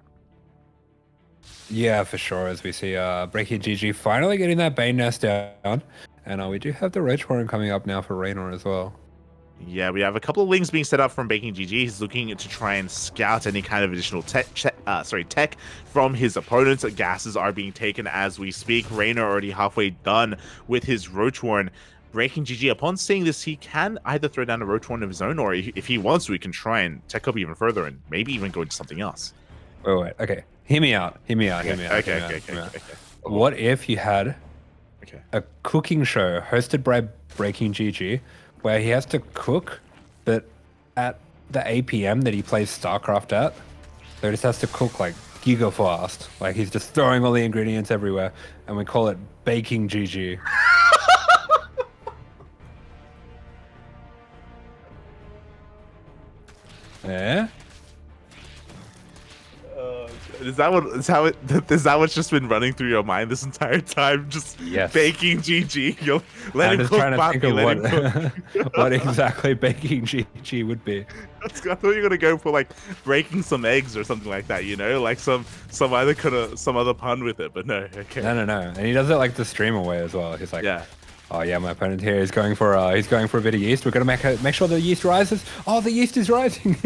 Yeah, for sure. As we see BreakingGG finally getting that Bane nest down, and we do have the Roach Warren coming up now for Reynor as well. Yeah, we have a couple of Lings being set up from BreakingGG. He's looking to try and scout any kind of additional tech from his opponents. Gases are being taken as we speak. Reynor already halfway done with his Roach Warren. BreakingGG, upon seeing this, he can either throw down a Roach Warren of his own, or if he wants to, he can try and tech up even further and maybe even go into something else. Wait, okay. Hear me out. Okay. What if you had a cooking show hosted by BreakingGG, where he has to cook, but at the APM that he plays StarCraft at, so he just has to cook like giga fast. Like he's just throwing all the ingredients everywhere, and we call it BakingGG. Yeah? Is that what's just been running through your mind this entire time? Just BakingGG. You'll let him cook. I'm just trying to think of what exactly BakingGG would be. I thought you were gonna go for like breaking some eggs or something like that, you know, like some other pun with it. But no, okay. No, and he does it like the streamer way as well. He's like, oh yeah, my opponent here is going for a bit of yeast. We're gonna make sure the yeast rises. Oh, the yeast is rising.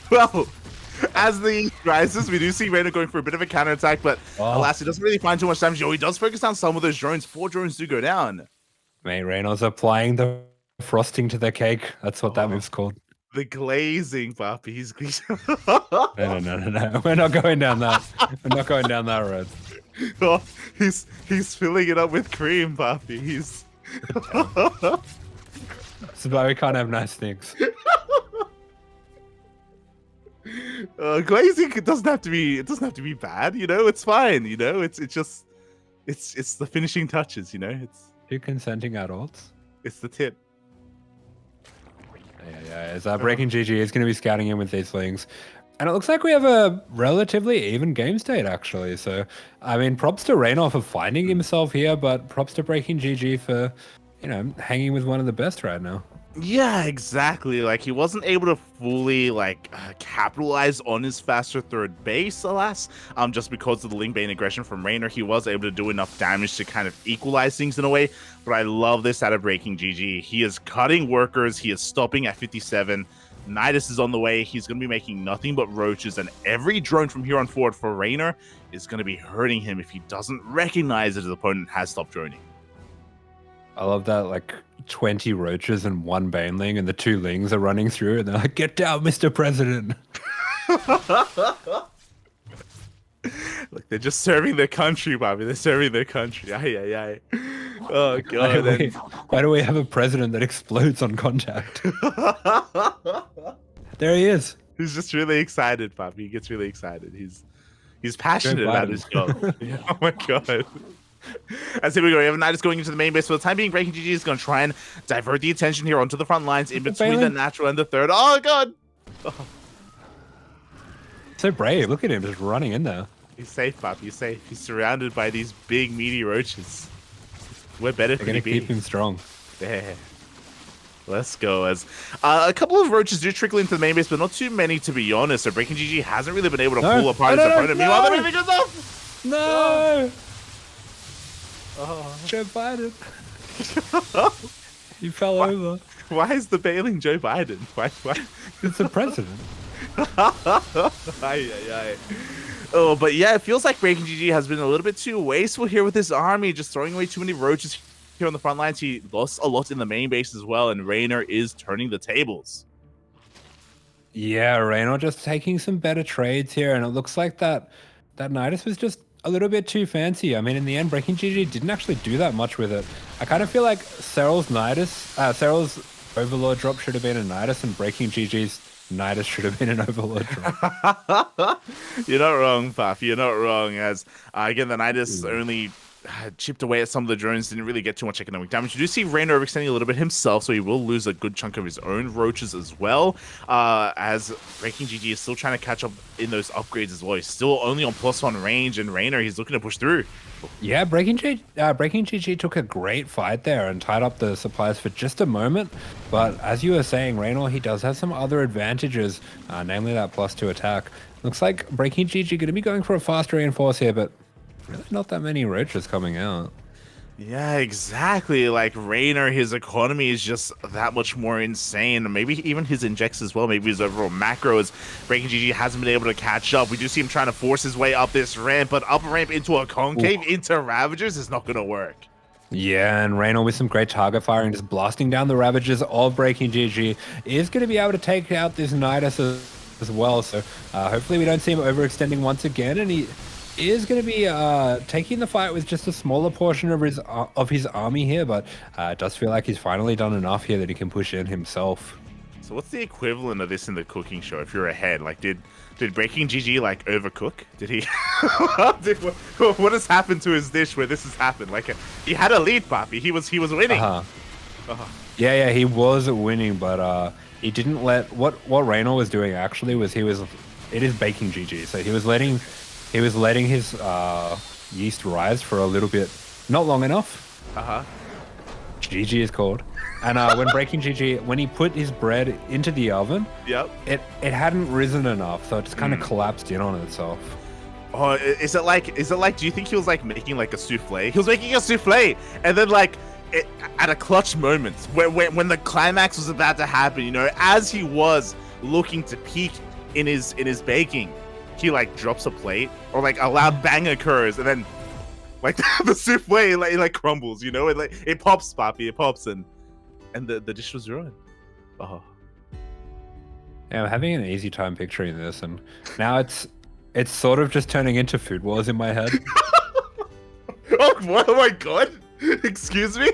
Well, as the yeast rises, we do see Reynor going for a bit of a counterattack, but alas, he doesn't really find too much damage. He does focus on some of those drones. 4 drones do go down. Mate, Reynor's applying the frosting to the cake. That's what that move's called. The glazing, Papi. He's No. We're not going down that. We're not going down that road. Oh, he's filling it up with cream, Papi. He's. This is why we can't have nice things. Glazing doesn't have to be bad, you know. It's fine, you know. It's the finishing touches, you know. 2 consenting adults. It's the tip. Yeah. As BreakingGG is going to be scouting in with these things. And it looks like we have a relatively even game state, actually. So, I mean, props to Reynor for finding himself here, but props to BreakingGG for, you know, hanging with one of the best right now. Yeah, exactly. Like, he wasn't able to fully, like, capitalize on his faster third base, alas. Just because of the Link Bane aggression from Reynor, he was able to do enough damage to kind of equalize things in a way. But I love this out of BreakingGG. He is cutting workers. He is stopping at 57. Nidus is on the way. He's going to be making nothing but roaches, and every drone from here on forward for Reynor is going to be hurting him if he doesn't recognize that his opponent has stopped droning. I love that, like, 20 roaches and 1 baneling, and the 2 lings are running through, and they're like, "Get down, Mr. President." Look, they're just serving their country, Bobby. They're serving their country. Aye. Oh, God. Why do we have a president that explodes on contact? There he is. He's just really excited, Bobby. He gets really excited. He's passionate about his job. Oh, my God. As here we go, we have Nidus going into the main base. For the time being, BreakingGG is going to try and divert the attention here onto the front lines in between the natural and the third. Oh, God. Oh. So brave. Look at him just running in there. He's safe, Bob. He's safe. He's surrounded by these big, meaty roaches. We're better They're going to keep him strong. Yeah. Let's go. As a couple of roaches do trickle into the main base, but not too many, to be honest. So BreakingGG hasn't really been able to pull apart his opponent. Meanwhile, they're moving us off. No. Oh. Joe Biden. He fell over. Why is the bailing Joe Biden? Why? It's the president. Aye. Oh, but yeah, it feels like BreakingGG has been a little bit too wasteful here with his army, just throwing away too many roaches here on the front lines. He lost a lot in the main base as well, and Reynor is turning the tables. Yeah, Reynor just taking some better trades here, and it looks like that Nidus was just a little bit too fancy. I mean, in the end, BreakingGG didn't actually do that much with it. I kind of feel like Serral's Overlord drop should have been a Nidus, and BreakingGG's Nidus should have been an Overlord drop. You're not wrong, Puff. You're not wrong. As again, the Nidus only chipped away at some of the drones, didn't really get too much economic damage. You do see Reynor overextending a little bit himself, so he will lose a good chunk of his own roaches as well. As BreakingGG is still trying to catch up in those upgrades as well. He's still only on +1 range, and Reynor, he's looking to push through. Yeah, BreakingGG took a great fight there and tied up the supplies for just a moment. But as you were saying, Reynor, he does have some other advantages, namely that +2 attack. Looks like BreakingGG going to be going for a fast reinforce here, but really not that many roaches coming out. Yeah, exactly. Like Reynor, his economy is just that much more insane. Maybe even his injects as well. Maybe his overall macros. BreakingGG hasn't been able to catch up. We do see him trying to force his way up this ramp, but up ramp into a concave into Ravagers is not going to work. Yeah, and Reynor with some great target firing, just blasting down the Ravagers of BreakingGG, is going to be able to take out this Nidus as well. So hopefully we don't see him overextending once again, and he is going to be taking the fight with just a smaller portion of his army here, but it does feel like he's finally done enough here that he can push in himself. So what's the equivalent of this in the cooking show if you're ahead? Like, did BreakingGG like overcook? Did he? What has happened to his dish where this has happened? Like, he had a lead, Papi. He was winning. Yeah, he was winning, but he didn't let what Reynor was doing actually was it is BreakingGG, so he was letting his yeast rise for a little bit, not long enough. GG is called. And when BreakingGG, when he put his bread into the oven, it hadn't risen enough, so it just kind of collapsed in on itself. Oh, is it like? Do you think he was like making like a souffle? He was making a souffle, and then like at a clutch moment when the climax was about to happen, you know, as he was looking to peak in his baking, he like drops a plate, or like a loud bang occurs, and then like the souffle like crumbles, you know, it pops, Papi, it pops, and the dish was ruined. Oh. Yeah, I'm having an easy time picturing this, and now it's sort of just turning into Food Wars in my head. Oh my god! Excuse me?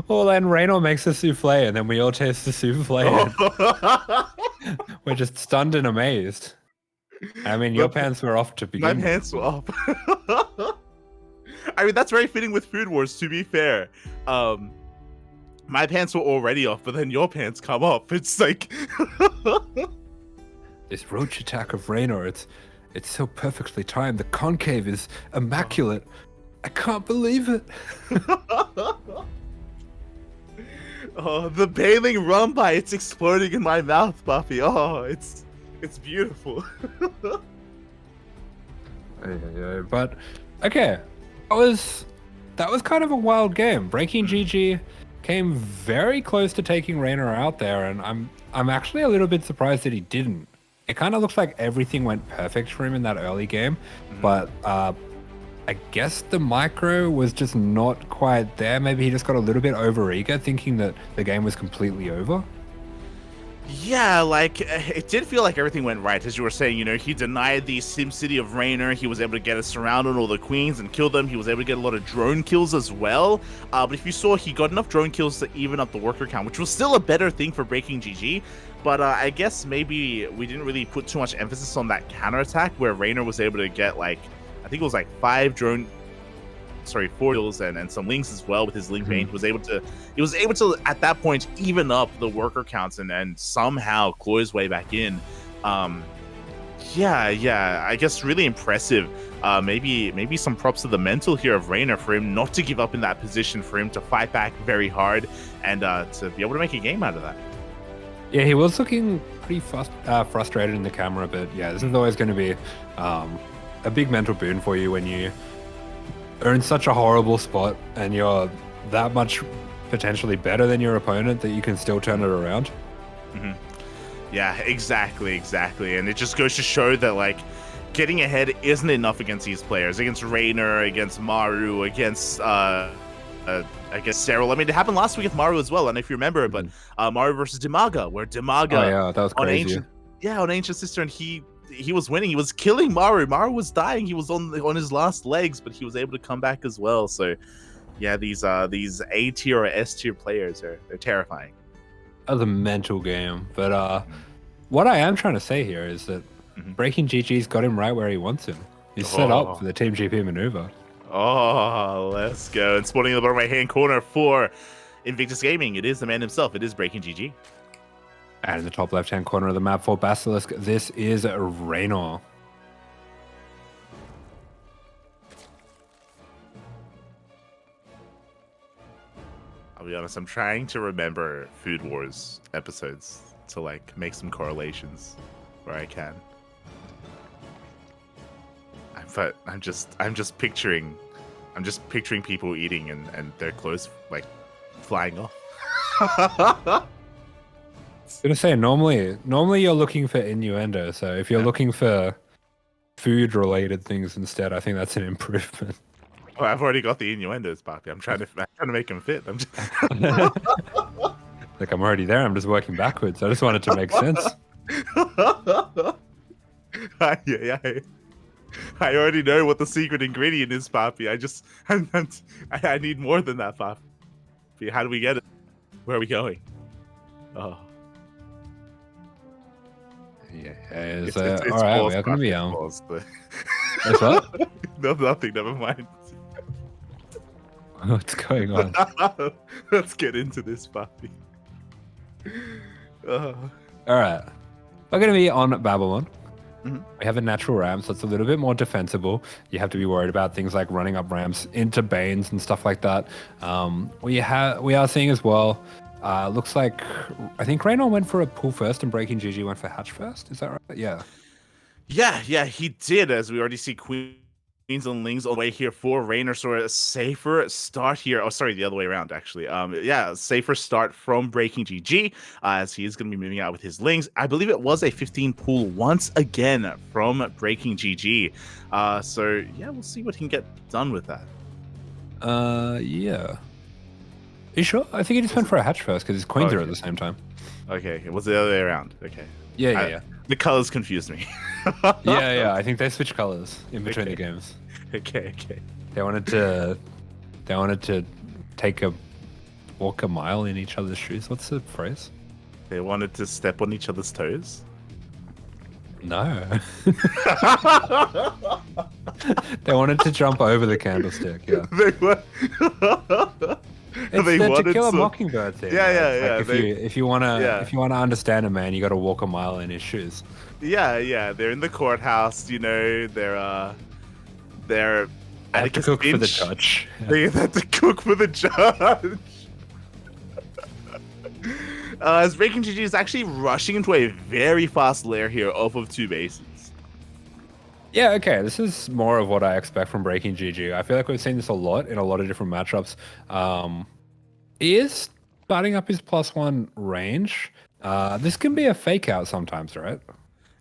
Well, then Reynor makes a souffle, and then we all taste the souffle. We're just stunned and amazed. I mean, your pants were off to begin with. My pants were off. I mean, that's very fitting with Food Wars, to be fair. My pants were already off, but then your pants come up. It's like... This roach attack of Reynor, it's so perfectly timed. The concave is immaculate. I can't believe it. Oh, the baling rumba, it's exploding in my mouth, Buffy. Oh, it's beautiful. Yeah, but okay, that was kind of a wild game. BreakingGG came very close to taking Reynor out there, and I'm actually a little bit surprised that he didn't. It kind of looks like everything went perfect for him in that early game, but I guess the micro was just not quite there. Maybe he just got a little bit overeager, thinking that the game was completely over. Yeah, like, it did feel like everything went right. As you were saying, you know, he denied the SimCity of Reynor. He was able to get a surround on all the queens and kill them. He was able to get a lot of drone kills as well. But if you saw, he got enough drone kills to even up the worker count, which was still a better thing for BreakingGG. But I guess maybe we didn't really put too much emphasis on that counterattack where Reynor was able to get, like, I think it was like 4 kills and some links as well with his link vein. He was able to at that point even up the worker counts and somehow claw his way back in. Yeah, I guess really impressive. Maybe some props to the mental here of Reynor for him not to give up in that position, for him to fight back very hard and to be able to make a game out of that. Yeah, he was looking pretty frustrated in the camera, but yeah, this is always going to be a big mental boon for you when you are in such a horrible spot and you're that much potentially better than your opponent that you can still turn it around. Yeah, exactly. And it just goes to show that, like, getting ahead isn't enough against these players, against Reynor, against Maru, against Serral. I mean, it happened last week with Maru as well, and if you remember, but Maru versus Dimaga, where Dimaga that was crazy. on Ancient Sister, and he was winning. He was killing Maru. Maru was dying. He was on his last legs, but he was able to come back as well. So, yeah, these A tier or S tier players they're terrifying. That was a mental game. But what I am trying to say here is that BreakingGG's got him right where he wants him. He's set up for the Team GP maneuver. Oh, let's go. And spawning in the bottom right-hand corner for Invictus Gaming, it is the man himself. It is BreakingGG. And in the top left-hand corner of the map for Basilisk, this is Reynor. I'll be honest, I'm trying to remember Food Wars episodes to, like, make some correlations where I can. But I'm just picturing people eating and their clothes, like, flying off. I was gonna say, normally you're looking for innuendo, so if you're looking for food related things instead, I think that's an improvement. Oh, I've already got the innuendos, Poppy. I'm trying to make them fit. Like, I'm already there. I'm just working backwards. I just wanted to make sense. I already know what the secret ingredient is, Poppy. I need more than that, Poppy. How do we get it? Where are we going? Oh. Yeah, it's all right. We're gonna be What's what? No, nothing. Never mind. What's going on? Let's get into this, Poppy. All right, we're gonna be on Babylon. We have a natural ramp, so it's a little bit more defensible. You have to be worried about things like running up ramps into Banes and stuff like that. We are seeing as well. Looks like I think Reynor went for a pull first and BreakingGG went for hatch first. Is that right? Yeah. Yeah, he did. As we already see Queens and Lings on the way here for Reynor, so a safer start here. Oh, sorry, the other way around, actually. Safer start from BreakingGG, as he is going to be moving out with his Lings. I believe it was a 15 pull once again from BreakingGG. So, yeah, we'll see what he can get done with that. Yeah. Are you sure? I think he just went for a hatch first because his queens are at the same time. Okay, it was the other way around. Okay. Yeah. The colors confused me. yeah. I think they switched colors in between the games. Okay. They wanted to walk a mile in each other's shoes. What's the phrase? They wanted to step on each other's toes. No. They wanted to jump over the candlestick, yeah. It's the To Kill a Mockingbird thing. Yeah. Like if you wanna understand a man, you got to walk a mile in his shoes. Yeah. They're in the courthouse. You know, they're have to cook for the judge. They have to cook for the judge. As BreakingGG is actually rushing into a very fast lair here off of 2 bases. Yeah, okay. This is more of what I expect from BreakingGG. I feel like we've seen this a lot in a lot of different matchups. He is starting up his +1 range. This can be a fake out sometimes, right?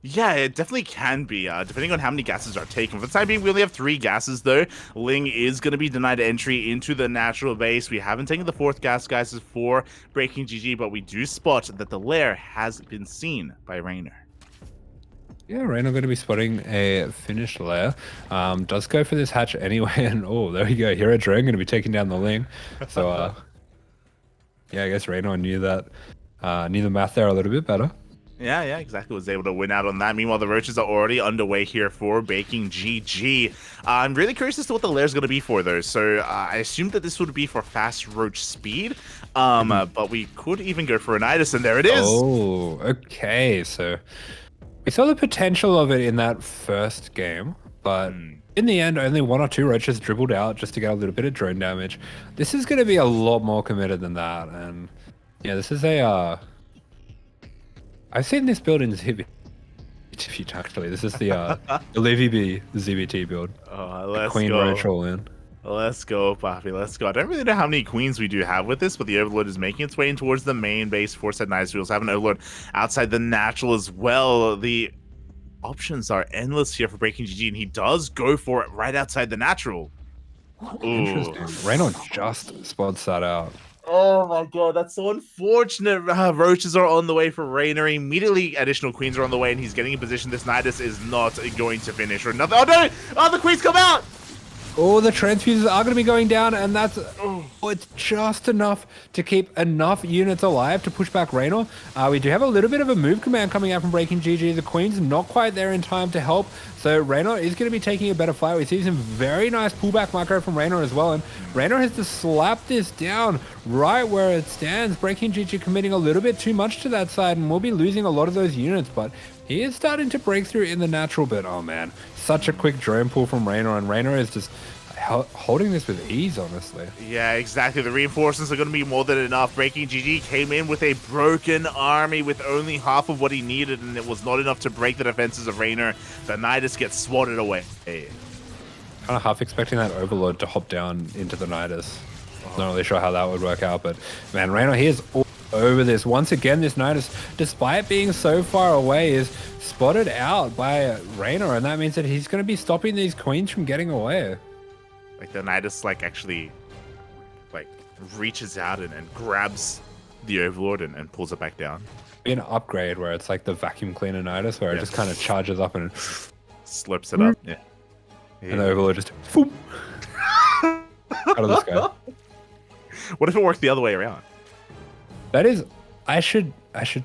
Yeah, it definitely can be, depending on how many gases are taken. For the time being, we only have 3 gases, though. Ling is going to be denied entry into the natural base. We haven't taken the 4th gas, guys, for BreakingGG, but we do spot that the lair has been seen by Reynor. Yeah, Reynor going to be spotting a finished lair. Does go for this hatch anyway, and oh, there we go. Hero Drone going to be taking down the Ling. So, yeah, I guess Reynor knew that, knew the math there a little bit better. Yeah, exactly. Was able to win out on that. Meanwhile, the roaches are already underway here for BreakingGG. I'm really curious as to what the lair is going to be for, though. So I assumed that this would be for fast roach speed, but we could even go for an Itis, and there it is. Oh, okay. So we saw the potential of it in that first game, but in the end, only 1 or 2 roaches dribbled out just to get a little bit of drone damage. This is going to be a lot more committed than that, and yeah, this is a I've seen this build in ZBT actually. This is the Levy B ZBT build. Oh, let's Queen go. Roach all in. Let's go, Poppy. Let's go. I don't really know how many queens we do have with this, but the Overlord is making its way in towards the main base. 4 set nice. We also have an Overlord outside the natural as well. The options are endless here for BreakingGG, and he does go for it right outside the natural. Interesting. Reynor just spots that out. Oh my god, that's so unfortunate. Roaches are on the way for Reynor. Immediately, additional queens are on the way, and he's getting in position. This Nidus is not going to finish or nothing. Oh no! Oh, the queens come out! Oh, the transfuses are going to be going down, and that's it's just enough to keep enough units alive to push back Reynor. We do have a little bit of a move command coming out from BreakingGG. The Queen's not quite there in time to help, so Reynor is going to be taking a better fight. We see some very nice pullback micro from Reynor as well, and Reynor has to slap this down right where it stands. BreakingGG committing a little bit too much to that side, and we'll be losing a lot of those units, but he is starting to break through in the natural bit. Oh man, such a quick drone pull from Reynor, and Reynor is just holding this with ease, honestly. Yeah, exactly. The reinforcements are going to be more than enough. BreakingGG came in with a broken army with only half of what he needed, and it was not enough to break the defenses of Reynor. The Nidus gets swatted away. Kind of half expecting that Overlord to hop down into the Nidus. Not really sure how that would work out, but man, Reynor, he is all over this. Once again, this Nidus, despite being so far away, is spotted out by Reynor, and that means that he's going to be stopping these queens from getting away. Like the Nidus actually reaches out and grabs the Overlord and pulls it back down. Be an upgrade where it's like the vacuum cleaner Nidus, where it just kind of charges up and slurps it up. Yeah. And the Overlord just out of the sky. What if it worked the other way around? That is, I should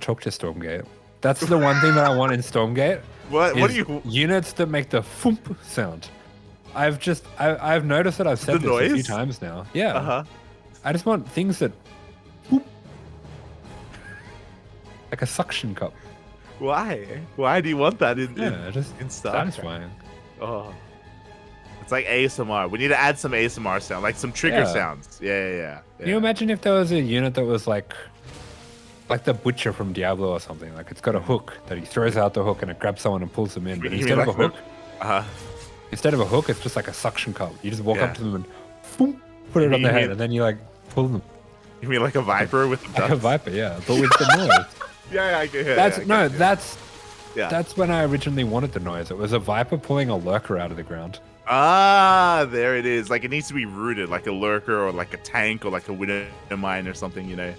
talk to Stormgate. That's the one thing that I want in Stormgate. What do you units that make the thump sound? I've noticed that I've said this a few times now. Yeah. I just want things that whoop, like a suction cup. Why? Why do you want that in StarCraft? Satisfying. Oh. It's like ASMR. We need to add some ASMR sound, like some trigger sounds. Yeah. Can you imagine if there was a unit that was like the Butcher from Diablo or something? Like it's got a hook that he throws out the hook and it grabs someone and pulls them in. But instead of a hook, it's just like a suction cup. You just walk up to them and boom, put it on their head, and then you pull them. You mean like a viper with the like a viper, yeah, but with the noise. I can hear. That's when I originally wanted the noise. It was a viper pulling a lurker out of the ground. Ah, there it is. Like it needs to be rooted, like a lurker or like a tank or like a widow mine or something, you know.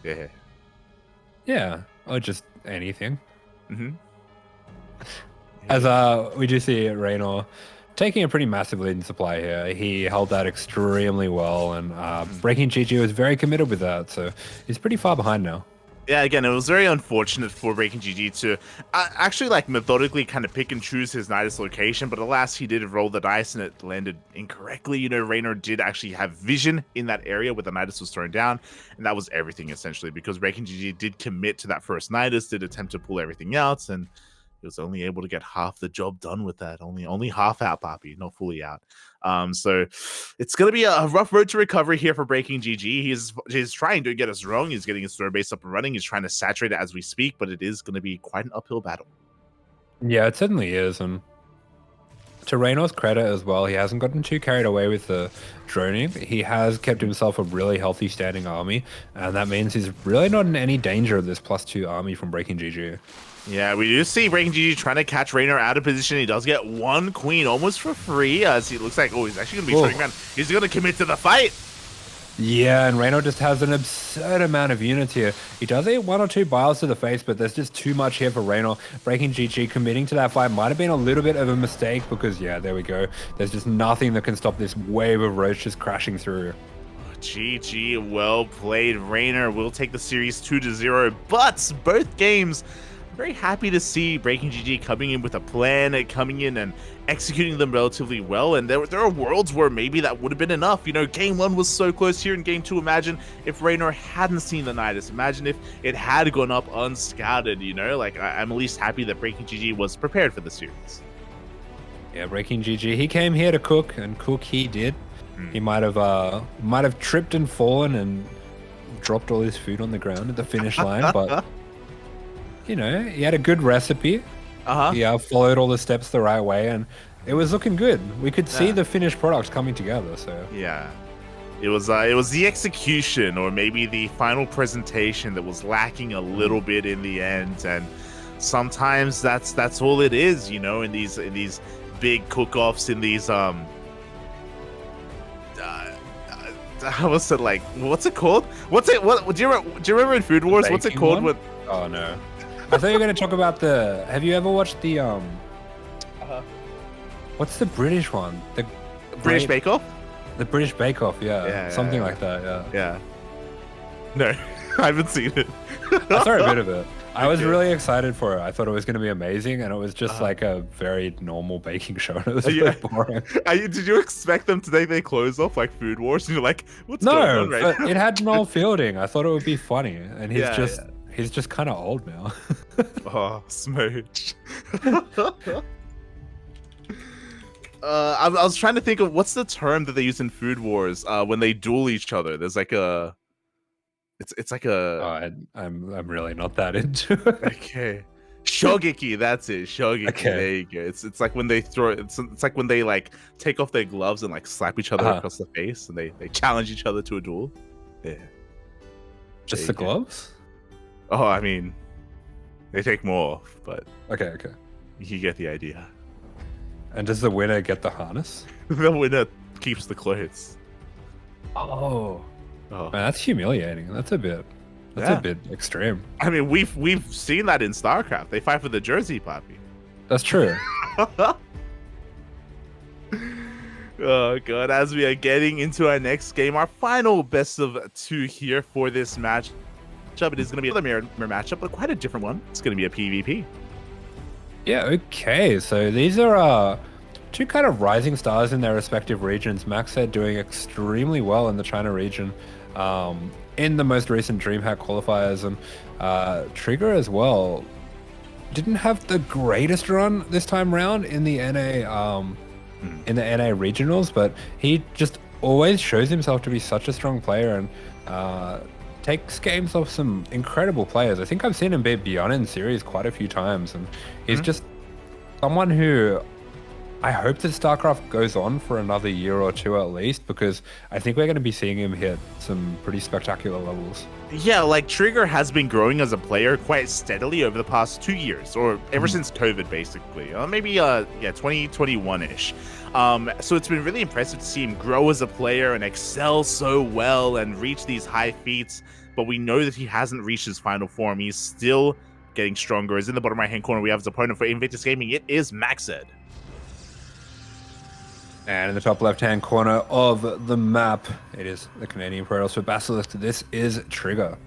Yeah. Yeah, or just anything. As we do see Reynor taking a pretty massive lead in supply here. He held that extremely well, and BreakingGG was very committed with that, so he's pretty far behind now. Yeah, again, it was very unfortunate for BreakingGG to actually like methodically kind of pick and choose his Nidus location, but alas, he did roll the dice and it landed incorrectly. You know, Reynor did actually have vision in that area where the Nidus was thrown down, and that was everything essentially because BreakingGG did commit to that first Nidus, did attempt to pull everything out, and he was only able to get half the job done with that. Only half out, Poppy, not fully out. So it's gonna be a rough road to recovery here for BreakingGG. He's trying to get us wrong. He's getting his throw base up and running. He's trying to saturate it as we speak, but it is gonna be quite an uphill battle. Yeah, it certainly is, and to Reynor's credit as well, he hasn't gotten too carried away with the droning. He has kept himself a really healthy standing army, and that means he's really not in any danger of this +2 army from BreakingGG. Yeah, we do see BreakingGG trying to catch Reynor out of position. He does get one queen almost for free, as he looks like, he's actually going to be turning around. He's going to commit to the fight. Yeah, and Reynor just has an absurd amount of units here. He does eat 1 or 2 biles to the face, but there's just too much here for Reynor. BreakingGG committing to that fight might have been a little bit of a mistake because, yeah, there we go. There's just nothing that can stop this wave of roaches crashing through. GG, well played. Reynor will take the series 2-0, but both games, I'm very happy to see BreakingGG coming in with a plan, coming in and executing them relatively well. And there are worlds where maybe that would have been enough. You know, game 1 was so close here in game 2. Imagine if Reynor hadn't seen the Nidus. Imagine if it had gone up unscouted, you know? Like, I'm at least happy that BreakingGG was prepared for the series. Yeah, BreakingGG, he came here to cook, and cook he did. He might have tripped and fallen and dropped all his food on the ground at the finish line, but you know, he had a good recipe. He followed all the steps the right way, and it was looking good. We could see the finished product coming together. So yeah, it was the execution, or maybe the final presentation, that was lacking a little bit in the end. And sometimes that's all it is, you know, in these big cook-offs, in these I was said, like, what's it called? What do you remember in Food Wars? What's it called? What? Oh no, I thought you were gonna talk about the. Have you ever watched the What's the British one? The British Bake Off. The British Bake Off, yeah, something like that, yeah. Yeah. No, I haven't seen it. I saw a bit of it. I was really excited for it. I thought it was going to be amazing, and it was just like a very normal baking show. And it was really boring. Did you expect them to take their clothes off like Food Wars? And you're like, what's going on right now? It had Noel Fielding. I thought it would be funny, and he's just kind of old now. Oh, smooch. I was trying to think of what's the term that they use in Food Wars when they duel each other. There's like a. It's like a. Oh, I'm really not that into it. Okay, Shogeki. That's it. Shogeki. Okay. There you go. It's like when they throw. It's like when they like take off their gloves and like slap each other across the face, and they challenge each other to a duel. Yeah. Just the gloves? Oh, I mean, they take more off, but okay. You get the idea. And does the winner get the harness? The winner keeps the clothes. Oh. Man, that's humiliating. That's a bit extreme. I mean, we've seen that in StarCraft. They fight for the jersey, Poppy. That's true. Oh god, as we are getting into our next game, our final best of 2 here for this match. It is going to be another mirror matchup, but quite a different one. It's going to be a PvP. Yeah, okay. So these are 2 kind of rising stars in their respective regions. MacSed doing extremely well in the China region in the most recent DreamHack qualifiers, and Trigger as well didn't have the greatest run this time round in the NA regionals, but he just always shows himself to be such a strong player and takes games off some incredible players. I think I've seen him beat Beyond in series quite a few times, and he's just someone who I hope that StarCraft goes on for another year or 2 at least, because I think we're going to be seeing him hit some pretty spectacular levels. Yeah, like Trigger has been growing as a player quite steadily over the past 2 years, or ever since COVID, basically. Maybe 2021-ish. So it's been really impressive to see him grow as a player and excel so well and reach these high feats. But we know that he hasn't reached his final form. He's still getting stronger. As in the bottom right-hand corner, we have his opponent for Invictus Gaming. It is MacSed. And in the top left-hand corner of the map, it is the Canadian Pro for BASILISK. This is Trigger.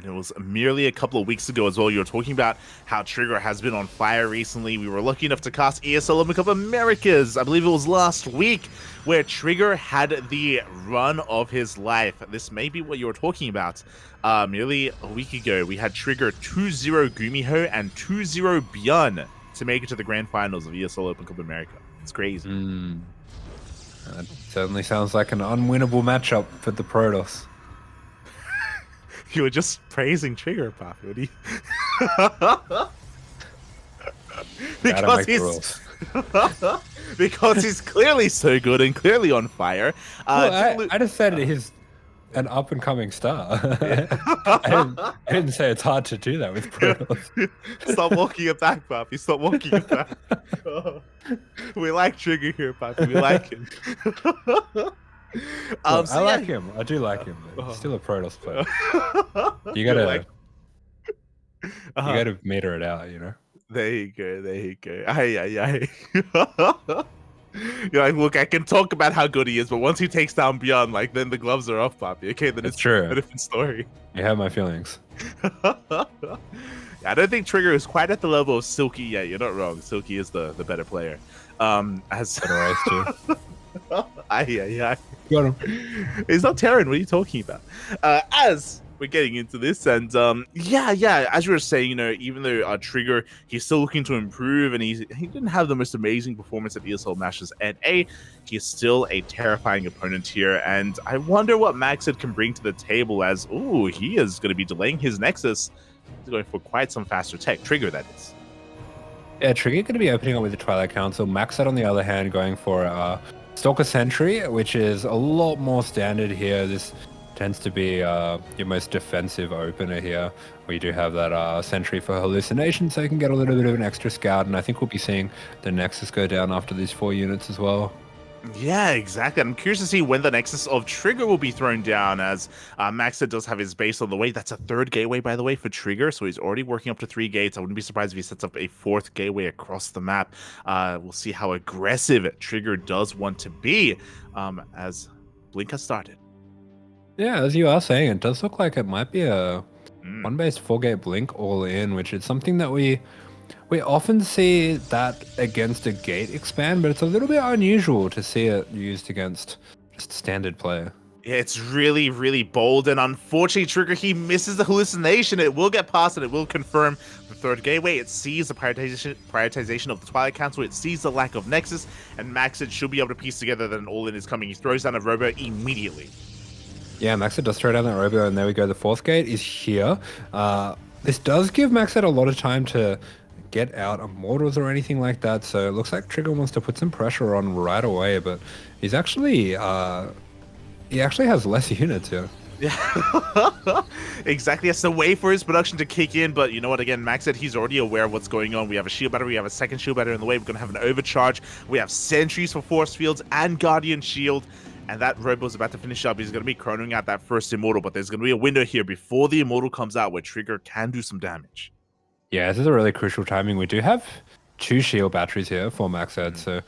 And it was merely a couple of weeks ago as well. You were talking about how Trigger has been on fire recently. We were lucky enough to cast ESL Open Cup Americas. I believe it was last week, where Trigger had the run of his life. This may be what you were talking about. Merely a week ago, we had Trigger 2-0 Gumiho and 2-0 Bjorn to make it to the grand finals of ESL Open Cup America. It's crazy. That certainly sounds like an unwinnable matchup for the Protoss. You were just praising Trigger, Papi. Because he's clearly so good and clearly on fire. Well, I just said he's an up-and-coming star. I didn't say it's hard to do that with Protoss. Stop walking it back, Papi. Stop walking it back. We like Trigger here, Papi. We like him. I like him. I do like him. He's still a Protoss player. You gotta, you gotta meter it out, you know. There you go. There you go. Aye. You're like, look, I can talk about how good he is, but once he takes down Bjorn, like, then the gloves are off, Papi. Okay, then it's true. A different story. You have my feelings. I don't think Trigger is quite at the level of Silky yet. You're not wrong. Silky is the better player. As better race too. Aye. Got him. He's not Terran. What are you talking about? As we're getting into this, and as you were saying, you know, even though Trigger, he's still looking to improve, and he didn't have the most amazing performance at ESL Masters NA, he's still a terrifying opponent here, and I wonder what MacSed can bring to the table, as he is going to be delaying his Nexus. He's going for quite some faster tech. Trigger, that is. Yeah, Trigger going to be opening up with the Twilight Council. MacSed, on the other hand, going for Stalker Sentry, which is a lot more standard here. This tends to be your most defensive opener here. We do have that Sentry for hallucination, so you can get a little bit of an extra scout, and I think we'll be seeing the Nexus go down after these 4 units as well. Yeah, exactly. I'm curious to see when the Nexus of Trigger will be thrown down, as MacSed does have his base on the way. That's a 3rd gateway, by the way, for Trigger, so he's already working up to 3 gates. I wouldn't be surprised if he sets up a 4th gateway across the map. We'll see how aggressive Trigger does want to be as Blink has started. Yeah, as you are saying, it does look like it might be a 1-base 4-gate Blink all in, which is something that we often see that against a gate expand, but it's a little bit unusual to see it used against just standard player. Yeah, it's really, really bold, and unfortunately, Trigger, he misses the hallucination. It will get past, and it will confirm the 3rd gateway. It sees the prioritization of the Twilight Council. It sees the lack of Nexus, and MacSed should be able to piece together that an all-in is coming. He throws down a Robo immediately. Yeah, MacSed does throw down that Robo, and there we go. The 4th gate is here. This does give MacSed a lot of time to get out Immortals or anything like that, so it looks like Trigger wants to put some pressure on right away, but he's actually he actually has less units here. Yeah, exactly. Has to wait for his production to kick in, but you know what? Again, MacSed, he's already aware of what's going on. We have a shield battery, we have a 2nd shield battery in the way. We're going to have an overcharge. We have sentries for force fields and Guardian shield, and that Robo's about to finish up. He's going to be chronoing out that first Immortal, but there's going to be a window here before the Immortal comes out where Trigger can do some damage. Yeah, this is a really crucial timing. We do have 2 shield batteries here for MacSed, so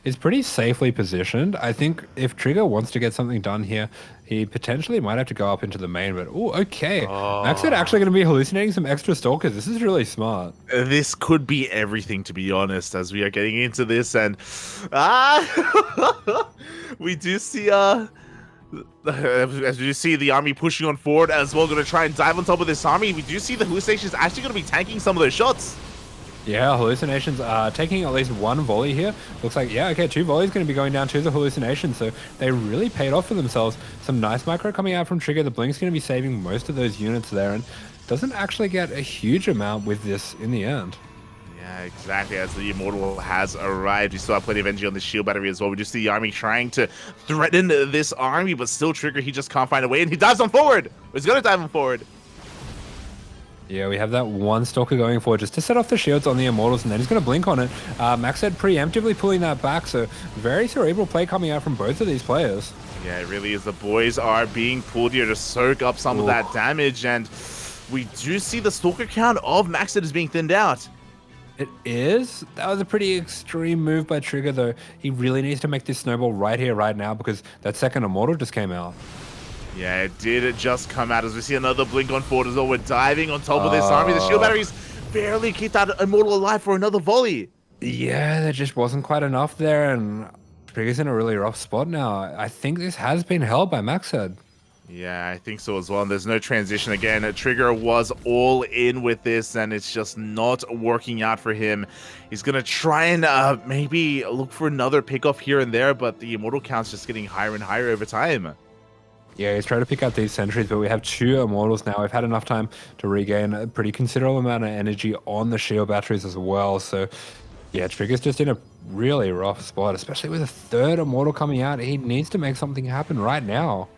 it's pretty safely positioned. I think if Trigger wants to get something done here, he potentially might have to go up into the main, but okay. MacSed actually going to be hallucinating some extra Stalkers. This is really smart. This could be everything, to be honest, as we are getting into this, and we do see as you see the army pushing on forward as well, going to try and dive on top of this army. We do see the hallucinations actually going to be tanking some of those shots. Yeah, hallucinations are taking at least 1 volley here. Looks like, yeah, okay, 2 volleys going to be going down to the hallucinations, so they really paid off for themselves. Some nice micro coming out from Trigger. The Blink's going to be saving most of those units there, and doesn't actually get a huge amount with this in the end. Yeah, exactly. As the Immortal has arrived, we still have plenty of energy on the shield battery as well. We just see the army trying to threaten this army, but still Trigger, he just can't find a way, and he dives on forward. He's going to dive on forward. Yeah, we have that 1 Stalker going forward just to set off the shields on the Immortals, and then he's going to blink on it. MacSed preemptively pulling that back, so very cerebral play coming out from both of these players. Yeah, it really is. The boys are being pulled here to soak up some of that damage, and we do see the Stalker count of MacSed is being thinned out. It is. That was a pretty extreme move by Trigger, though. He really needs to make this snowball right here, right now, because that 2nd Immortal just came out. Yeah, it did just come out as we see another blink on forward as well. We're diving on top of this army. The shield batteries barely keep that Immortal alive for another volley. Yeah, there just wasn't quite enough there, and Trigger's in a really rough spot now. I think this has been held by MacSed. Yeah, I think so as well. And there's no transition again. Trigger was all in with this, and it's just not working out for him. He's going to try and maybe look for another pickoff here and there, but the Immortal count's just getting higher and higher over time. Yeah, he's trying to pick up these sentries, but we have 2 Immortals now. We've had enough time to regain a pretty considerable amount of energy on the shield batteries as well. So, yeah, Trigger's just in a really rough spot, especially with a 3rd Immortal coming out. He needs to make something happen right now.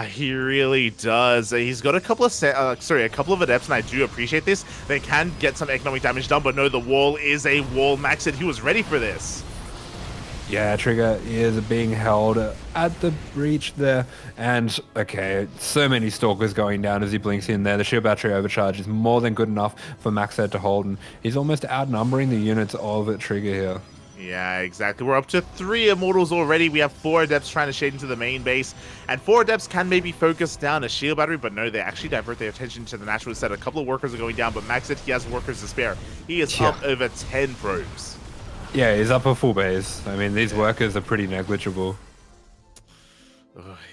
He really does. He's got a couple of a couple of adepts, and I do appreciate this. They can get some economic damage done, but no, the wall is a wall. MacSed, he was ready for this. Yeah, Trigger is being held at the breach there. And, okay, so many Stalkers going down as he blinks in there. The shield battery overcharge is more than good enough for MacSed to hold, and he's almost outnumbering the units of Trigger here. Yeah, exactly. We're up to 3 Immortals already. We have 4 Adepts trying to shade into the main base. And 4 Adepts can maybe focus down a shield battery, but no, they actually divert their attention to the natural set. A couple of workers are going down, but MacSed, he has workers to spare. He is up over 10 probes. Yeah, he's up a full base. I mean, these workers are pretty negligible.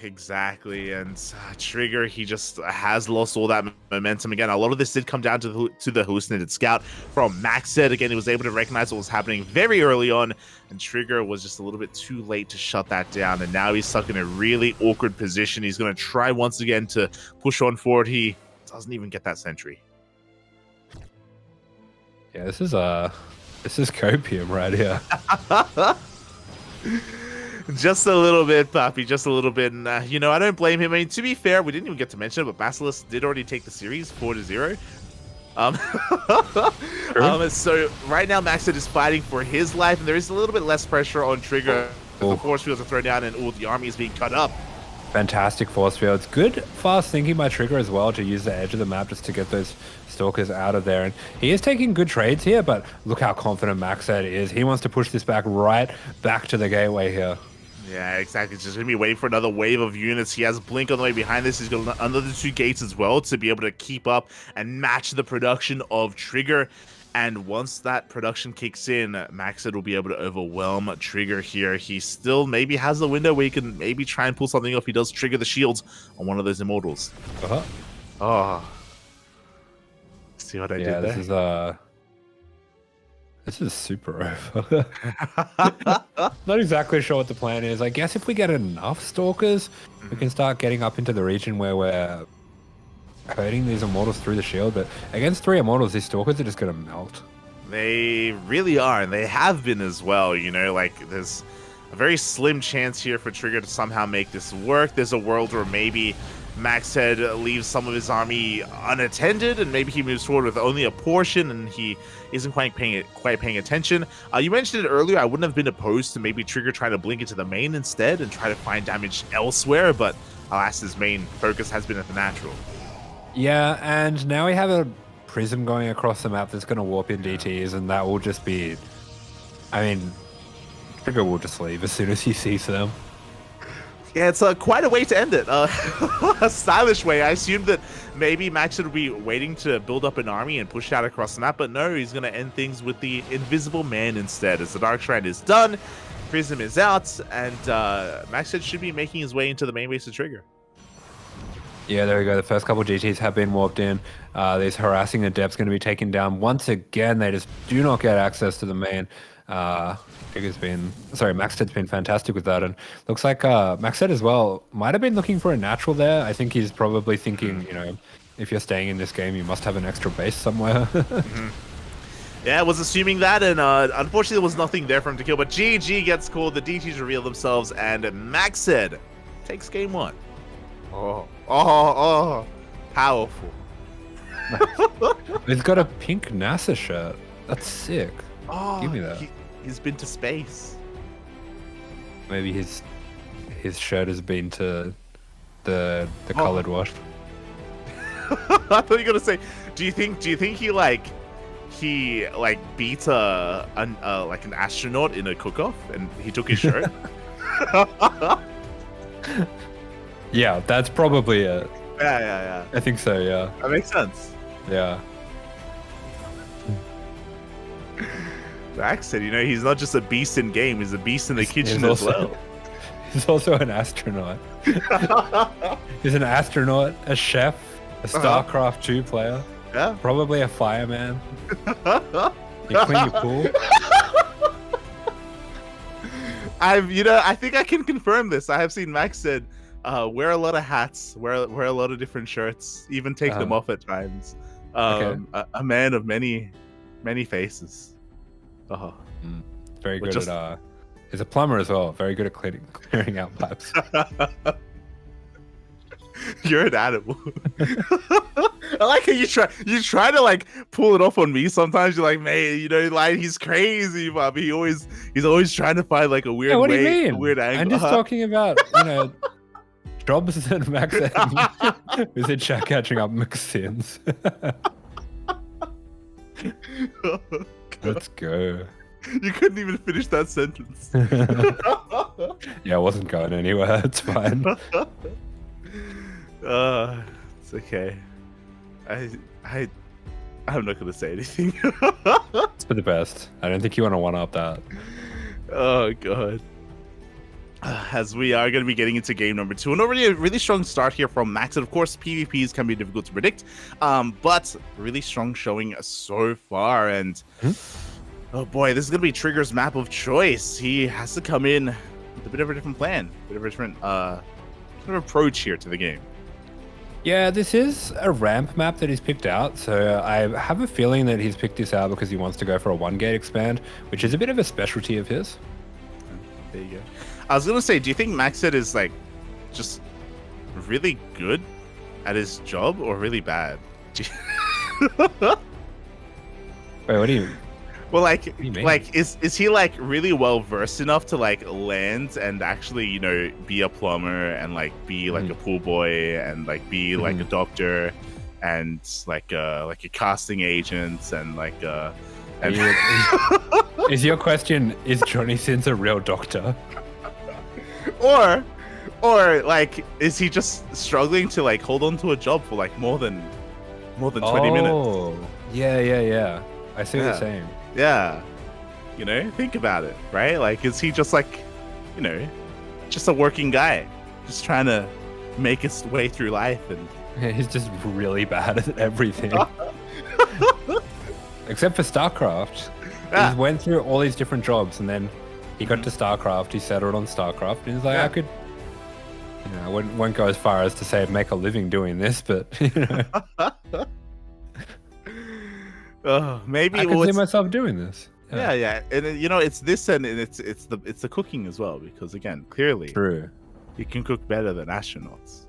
Exactly, and Trigger, he just has lost all that momentum again. A lot of this did come down to the hallucinated scout from MacSed. Again, he was able to recognize what was happening very early on, and Trigger was just a little bit too late to shut that down, and now he's stuck in a really awkward position. He's going to try once again to push on forward. He doesn't even get that sentry. Yeah, this is copium right here. Just a little bit, Poppy, just a little bit. And, you know, I don't blame him. I mean, to be fair, we didn't even get to mention it, but BASILISK did already take the series 4-0. So right now, MacSed is fighting for his life, and there is a little bit less pressure on Trigger. The force fields are thrown down, and all the army is being cut up. Fantastic force fields. Good fast thinking by Trigger as well to use the edge of the map just to get those Stalkers out of there. And he is taking good trades here, but look how confident MacSed is. He wants to push this back to the gateway here. Yeah, exactly. He's just going to be waiting for another wave of units. He has Blink on the way behind this. He's got another 2 gates as well to be able to keep up and match the production of Trigger. And once that production kicks in, MacSed will be able to overwhelm Trigger here. He still maybe has a window where he can maybe try and pull something off. He does trigger the shields on one of those Immortals. Oh. See what I did there? This is super over. Not exactly sure what the plan is. I guess if we get enough Stalkers, we can start getting up into the region where we're hurting these Immortals through the shield. But against 3 Immortals, these Stalkers are just going to melt. They really are, and they have been as well. You know, like, there's a very slim chance here for Trigger to somehow make this work. There's a world where maybe MacSed leaves some of his army unattended, and maybe he moves forward with only a portion, and he isn't quite paying attention. You mentioned it earlier. I wouldn't have been opposed to maybe Trigger trying to blink into the main instead and try to find damage elsewhere, but alas, his main focus has been at the natural. Yeah, and now we have a prism going across the map that's going to warp in DTs, and that will just be... I mean, Trigger will just leave as soon as he sees them. Yeah, it's quite a way to end it. A stylish way. I assumed that maybe MacSed would be waiting to build up an army and push out across the map, but no, he's going to end things with the Invisible Man instead. As the Dark Shrine is done, Prism is out, and MacSed should be making his way into the main base of Trigger. Yeah, there we go. The first couple GTs have been warped in. These harassing Adepts going to be taken down. Once again, they just do not get access to the main. MacSed's been fantastic with that, and looks like MacSed as well might have been looking for a natural there. I think he's probably thinking, you know, if you're staying in this game, you must have an extra base somewhere. Yeah, I was assuming that, and unfortunately there was nothing there for him to kill, but GG gets called, the DTs reveal themselves, and MacSed takes game 1. Powerful. He's got a pink NASA shirt. That's sick. Give me that. He's been to space. Maybe his shirt has been to the colored wash. I thought you were gonna say, do you think he beat an astronaut in a cook-off and he took his shirt? Yeah, that's probably it. Yeah. I think so, yeah. That makes sense. Yeah. MacSed, you know, he's not just a beast in game, he's a beast in the kitchen as well. He's also an astronaut. He's an astronaut, a chef, a StarCraft 2 player. Yeah. Probably a fireman. You clean your pool. I think I can confirm this. I have seen MacSed wear a lot of hats, wear a lot of different shirts, even take them off at times. A man of many faces. Very good at he's a plumber as well. Very good at clearing out pipes. You're an animal. I like how you try to like pull it off on me. Sometimes you're like, man, you know, like he's crazy, but he's always trying to find like a weird what way, do you mean? a weird angle. I'm just talking about, you know, jobs and MacSed. Is it chat catching up McSins? Let's go. You couldn't even finish that sentence. Yeah, I wasn't going anywhere. It's fine. It's okay. I'm not gonna say anything. It's for the best. I don't think you want to one-up that. Oh god. As we are going to be getting into game number 2, and already a really strong start here from MacSed. Of course, PvPs can be difficult to predict, but really strong showing so far. And oh boy, this is going to be Trigger's map of choice. He has to come in with a bit of a different plan, a bit of a different approach here to the game. Yeah, this is a ramp map that he's picked out, so I have a feeling that he's picked this out because he wants to go for a 1-gate expand, which is a bit of a specialty of his. There you go. I was gonna say, do you think MacSed is like just really good at his job or really bad? Wait, what do you? Well, like is he like really well versed enough to like land and actually, you know, be a plumber and like be like a pool boy and like be like a doctor and like a casting agent and like is your question, is Johnny Sins a real doctor? Or like, is he just struggling to like hold on to a job for like more than 20 minutes? Oh, yeah. I see what you're saying. Yeah. You know, think about it, right? Like, is he just like, you know, just a working guy, just trying to make his way through life? And he's just really bad at everything. Except for StarCraft. He went through all these different jobs and then he got to StarCraft, he settled on StarCraft, and he's like, I could, you know, I wouldn't go as far as to say make a living doing this, but, you know. Maybe I could see myself doing this. Yeah. And you know, it's this and it's the cooking as well, because again, clearly, true, you can cook better than astronauts.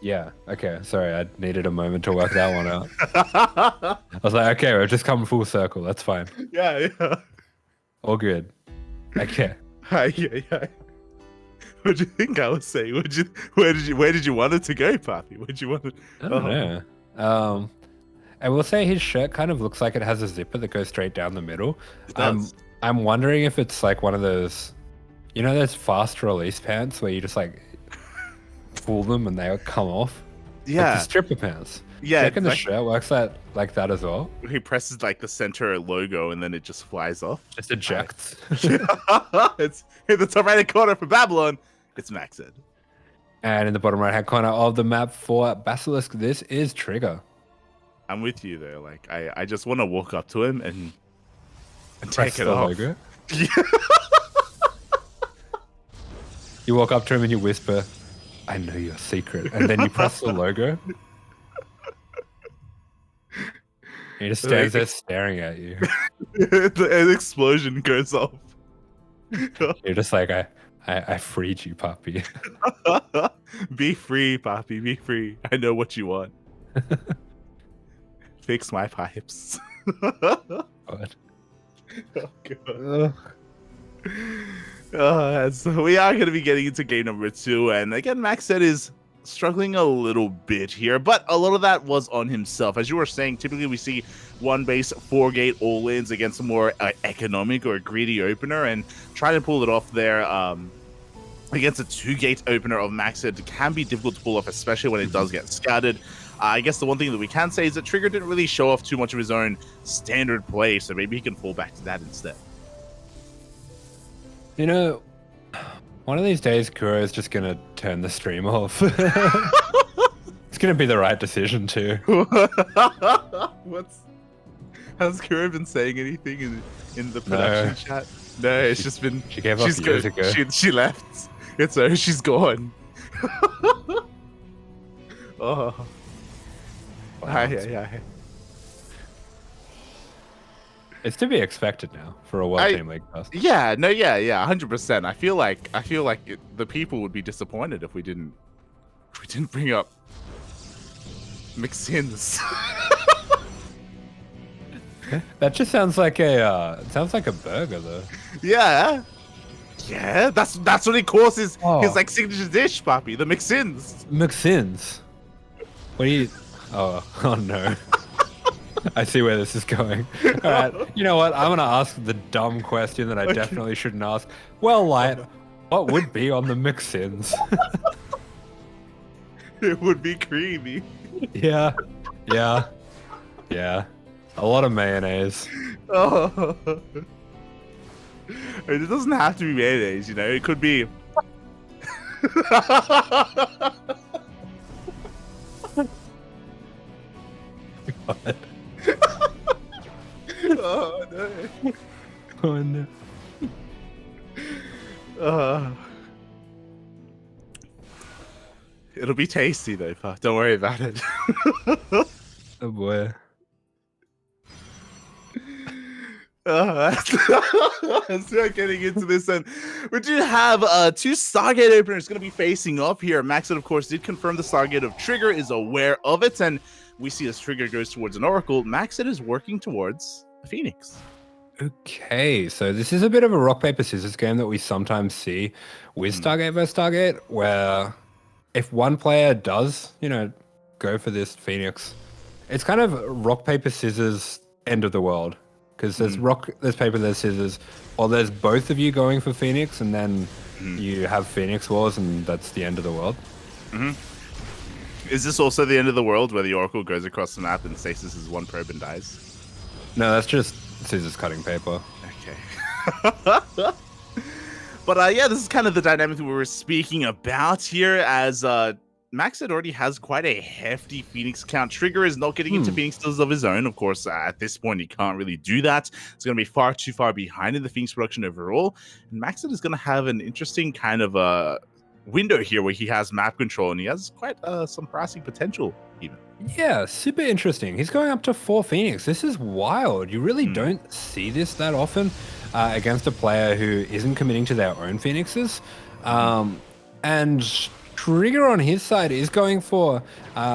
Yeah. Okay. Sorry, I needed a moment to work that one out. I was like, okay, we've just come full circle. That's fine. Yeah. All good. Okay. Yeah. What do you think I was saying? Where did you want it to go, Papi? Where'd you want it? I don't know. I will say his shirt kind of looks like it has a zipper that goes straight down the middle. I'm wondering if it's like one of those, you know, those fast release pants where you just like pull them and they come off. Yeah, like the stripper pants. Yeah, I reckon the shirt works like that as well. He presses like the center logo and then it just flies off. Just ejects. It's in the top right hand corner for Babylon. It's MacSed. And in the bottom right hand corner of the map for Basilisk, this is Trigger. I'm with you there. Like I just want to walk up to him and take it off. Logo. You walk up to him and you whisper, "I know your secret," and then you press the logo. He just stands there staring at you. An explosion goes off. You're just like, I freed you, Papi. Be free, Papi. Be free. I know what you want. Fix my pipes. God. Oh, God. So we are going to be getting into game number 2. And again, MacSed is struggling a little bit here, but a lot of that was on himself. As you were saying, typically we see one base 4-gate all-ins against a more economic or greedy opener, and trying to pull it off there against a 2-gate opener of MacSed can be difficult to pull off, especially when it does get scouted. I guess the one thing that we can say is that Trigger didn't really show off too much of his own standard play, so maybe he can fall back to that instead. You know, one of these days, Kuro is just going to turn the stream off. It's going to be the right decision, too. Has Kuro been saying anything in the production chat? No, it's just been... She gave up years ago. She left. It's over. She's gone. Oh. Wow, it's to be expected now for a World Team League cast. Yeah, 100%. I feel like the people would be disappointed if we didn't bring up McSins. That just sounds like a burger though. Yeah, that's what he calls his like signature dish, Papi, the McSins. McSins. What do you? Oh no. I see where this is going. All right, you know what? I'm gonna ask the dumb question that I definitely shouldn't ask. Well, Light, what would be on the McSins? It would be creamy. Yeah. A lot of mayonnaise. Oh. It doesn't have to be mayonnaise, you know. It could be. God. Oh no. Oh no. It'll be tasty though, Pa. Don't worry about it. Oh boy. Let's start getting into this, and we do have 2 Stargate openers going to be facing up here. MacSed, of course, did confirm the Stargate of Trigger, is aware of it, and we see as Trigger goes towards an Oracle, MacSed is working towards a Phoenix. Okay, so this is a bit of a rock paper scissors game that we sometimes see with Stargate vs Stargate, where if one player does, go for this Phoenix, it's kind of rock paper scissors end of the world. Because there's there's paper, there's scissors, or there's both of you going for Phoenix, and then you have Phoenix Wars, and that's the end of the world. Is this also the end of the world, where the Oracle goes across the map and stasis is one probe and dies? No, that's just scissors cutting paper. Okay. But yeah, this is kind of the dynamic that we were speaking about here, as MacSed already has quite a hefty Phoenix count. Trigger is not getting into Phoenix kills of his own. Of course, at this point, he can't really do that. It's going to be far too far behind in the Phoenix production overall. And MacSed is going to have an interesting kind of window here where he has map control, and he has quite some pricing potential even. Yeah, super interesting. He's going up to 4 Phoenix. This is wild. You really don't see this that often against a player who isn't committing to their own Phoenixes. And Trigger on his side is going for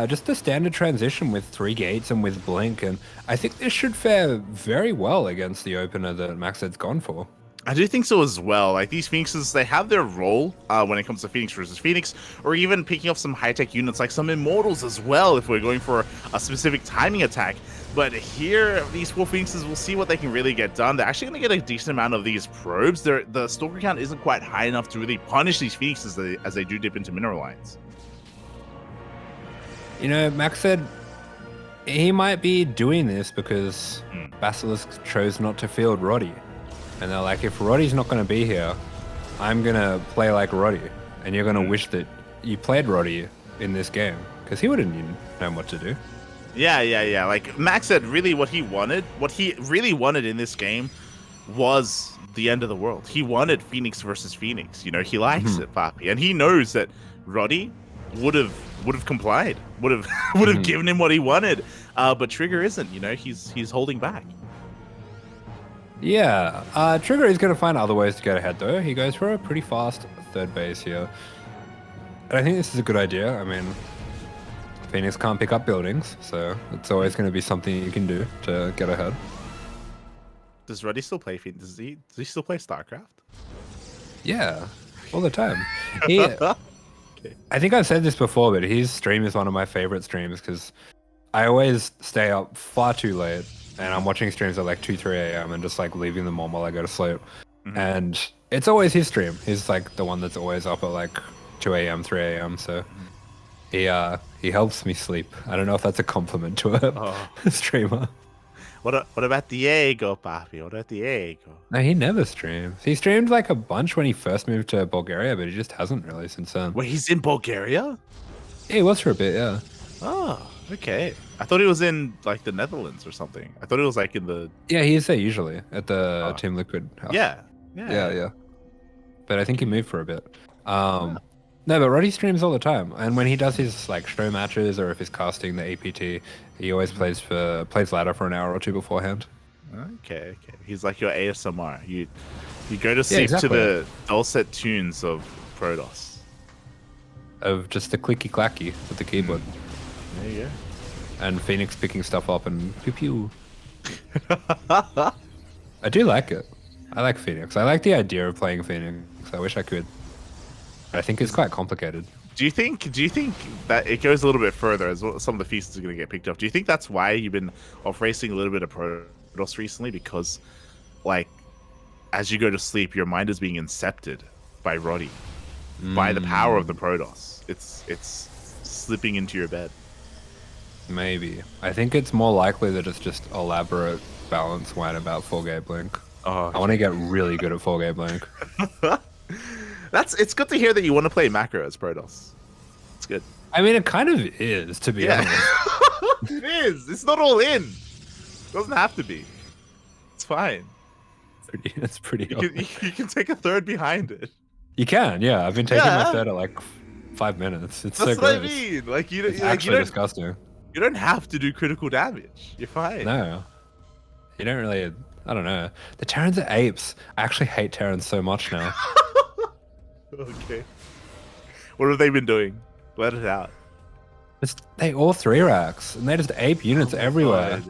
just the standard transition with 3 gates and with Blink, and I think this should fare very well against the opener that MacSed's gone for. I do think so as well. Like, these Phoenixes, they have their role when it comes to Phoenix versus Phoenix, or even picking up some high-tech units like some Immortals as well if we're going for a specific timing attack. But here, these 4 Phoenixes, we'll see what they can really get done. They're actually going to get a decent amount of these probes. The Stalker count isn't quite high enough to really punish these Phoenixes as they do dip into mineral lines. You know, MacSed, he might be doing this because Basilisk chose not to field Roddy. And they're like, if Roddy's not going to be here, I'm going to play like Roddy. And you're going to wish that you played Roddy in this game, because he wouldn't know what to do. Yeah. Like, MacSed, really what he really wanted in this game was the end of the world. He wanted Phoenix versus Phoenix. You know, he likes it, Papi. And he knows that Roddy would have complied, would have given him what he wanted. But Trigger isn't, you know, he's holding back. Yeah, Trigger is going to find other ways to get ahead, though. He goes for a pretty fast 3rd base here. And I think this is a good idea. I mean, Phoenix can't pick up buildings, so it's always going to be something you can do to get ahead. Does Roddy still play Phoenix? Does he still play StarCraft? Yeah, all the time. I think I've said this before, but his stream is one of my favorite streams because I always stay up far too late and I'm watching streams at like 2, 3 a.m. and just like leaving them on while I go to sleep. And it's always his stream. He's like the one that's always up at like 2 a.m., 3 a.m. So he helps me sleep. I don't know if that's a compliment to a streamer. What about Diego, papi? What about Diego? No, he never streams. He streamed like a bunch when he first moved to Bulgaria, but he just hasn't really since then. Wait, he's in Bulgaria? Yeah, he was for a bit, yeah. Oh, okay. I thought he was in like the Netherlands or something. I thought it was like in the... Yeah, he is there usually at the Team Liquid house. Yeah. But I think he moved for a bit. No, but Roddy streams all the time, and when he does his like show matches or if he's casting the APT, he always plays ladder for an hour or two beforehand. Okay. He's like your ASMR. You go to sleep to the dulcet tunes of Protoss. Of just the clicky clacky with the keyboard. There you go. And Phoenix picking stuff up and pew pew. I do like it. I like Phoenix. I like the idea of playing Phoenix. I wish I could. I think it's quite complicated. Do you think that it goes a little bit further as well? Some of the feasts are going to get picked up. Do you think that's why you've been off racing a little bit of Protoss recently? Because, like, as you go to sleep, your mind is being incepted by Roddy, by the power of the Protoss. It's slipping into your bed. Maybe. I think it's more likely that it's just elaborate balance wine about 4-gate blink. I want to get really good at 4-gate blink. It's good to hear that you want to play macro as Protoss. It's good. I mean, it kind of is, to be honest. It is. It's not all in. It doesn't have to be. It's fine. It's pretty. You can take a third behind it. You can, yeah. I've been taking my third at like 5 minutes. It's That's so what great. I mean. Like it's actually disgusting. You don't have to do critical damage. You're fine. No. You don't really. I don't know. The Terrans are apes. I actually hate Terrans so much now. Okay. What have they been doing? Let it out. They all 3-racks, and they just ape units everywhere.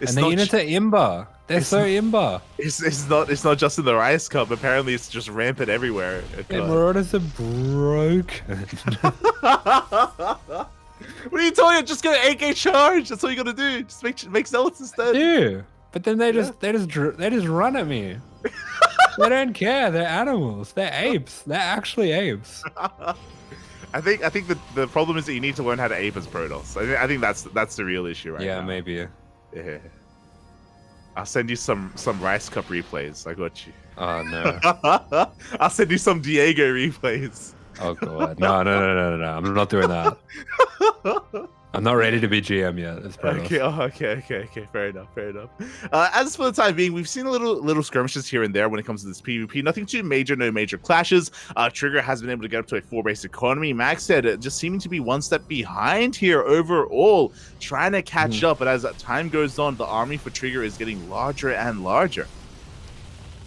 And the units are imba. They're so imba. It's not just in the Rice Cup. Apparently, it's just rampant everywhere. Marauders are broken. What are you talking about? Just go AK charge. That's all you gotta do. Just make zealots instead. Yeah, but then they just run at me. They don't care. They're animals. They're apes. They're actually apes. I think the problem is that you need to learn how to ape as Protoss. I think that's the real issue right now. Yeah, maybe. Yeah. I'll send you some Rice Cup replays. I got you. Oh no. I'll send you some Diego replays. Oh god. No. I'm not doing that. I'm not ready to be GM yet. Okay. Fair enough. As for the time being, we've seen little skirmishes here and there when it comes to this PvP. Nothing too major, no major clashes. Trigger has been able to get up to a 4-base economy. MacSed just seeming to be one step behind here overall, trying to catch up. But as time goes on, the army for Trigger is getting larger and larger.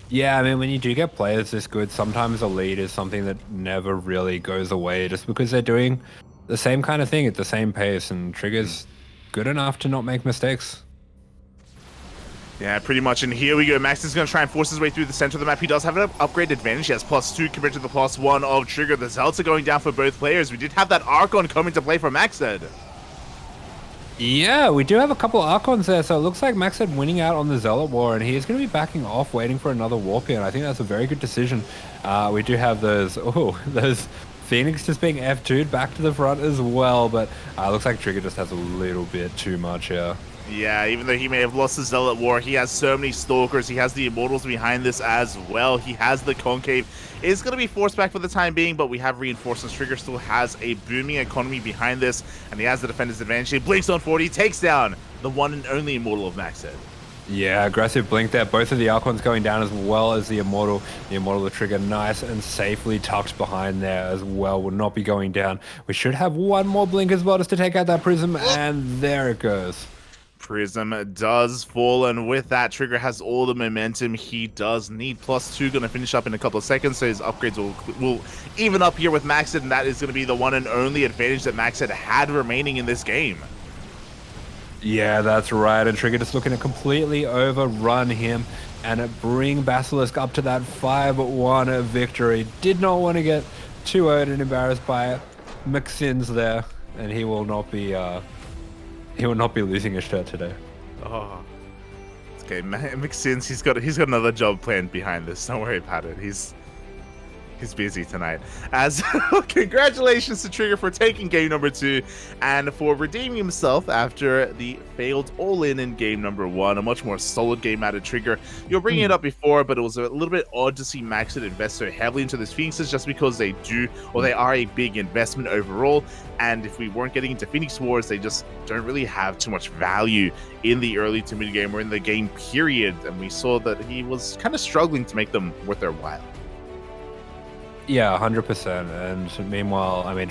Yeah, I mean, when you do get players this good, sometimes a lead is something that never really goes away just because they're doing the same kind of thing at the same pace, and Trigger's good enough to not make mistakes. Yeah, pretty much. And here we go. Max is going to try and force his way through the center of the map. He does have an upgrade advantage. He has +2 compared to the +1 of Trigger. The Zealots are going down for both players. We did have that Archon coming to play for MacSed. Yeah, we do have a couple Archons there, so it looks like MacSed winning out on the Zealot War, and he is going to be backing off, waiting for another Warp in. I think that's a very good decision. We do have those Phoenix just being F2'd back to the front as well, but looks like Trigger just has a little bit too much here. Yeah, even though he may have lost the Zealot War, he has so many Stalkers. He has the Immortals behind this as well. He has the Concave. It's going to be forced back for the time being, but we have reinforcements. Trigger still has a booming economy behind this, and he has the Defender's advantage. He blinks on 40, takes down the one and only Immortal of MacSed. Yeah, aggressive blink there. Both of the Archons going down as well as the Immortal. The Immortal of Trigger nice and safely tucked behind there as well. Will not be going down. We should have one more blink as well just to take out that Prism, and there it goes. Prism does fall, and with that, Trigger has all the momentum he does need. +2 going to finish up in a couple of seconds, so his upgrades will even up here with MacSed, and that is going to be the one and only advantage that MacSed had remaining in this game. Yeah, that's right, and Trigger just looking to completely overrun him and bring Basilisk up to that 5-1 victory. Did not want to get too old and embarrassed by it. MacSed's there, and he will not be losing his shirt today. Oh, okay, MacSed, he's got another job planned behind this. Don't worry about it. He's busy tonight. As congratulations to Trigger for taking game number 2 and for redeeming himself after the failed all-in game number 1. A much more solid game out of Trigger. You're bringing it up before, but it was a little bit odd to see MacSed invest so heavily into this Phoenixes just because they are a big investment overall. And if we weren't getting into Phoenix Wars, they just don't really have too much value in the early to mid game or in the game period. And we saw that he was kind of struggling to make them worth their while. Yeah, 100%. And meanwhile, I mean,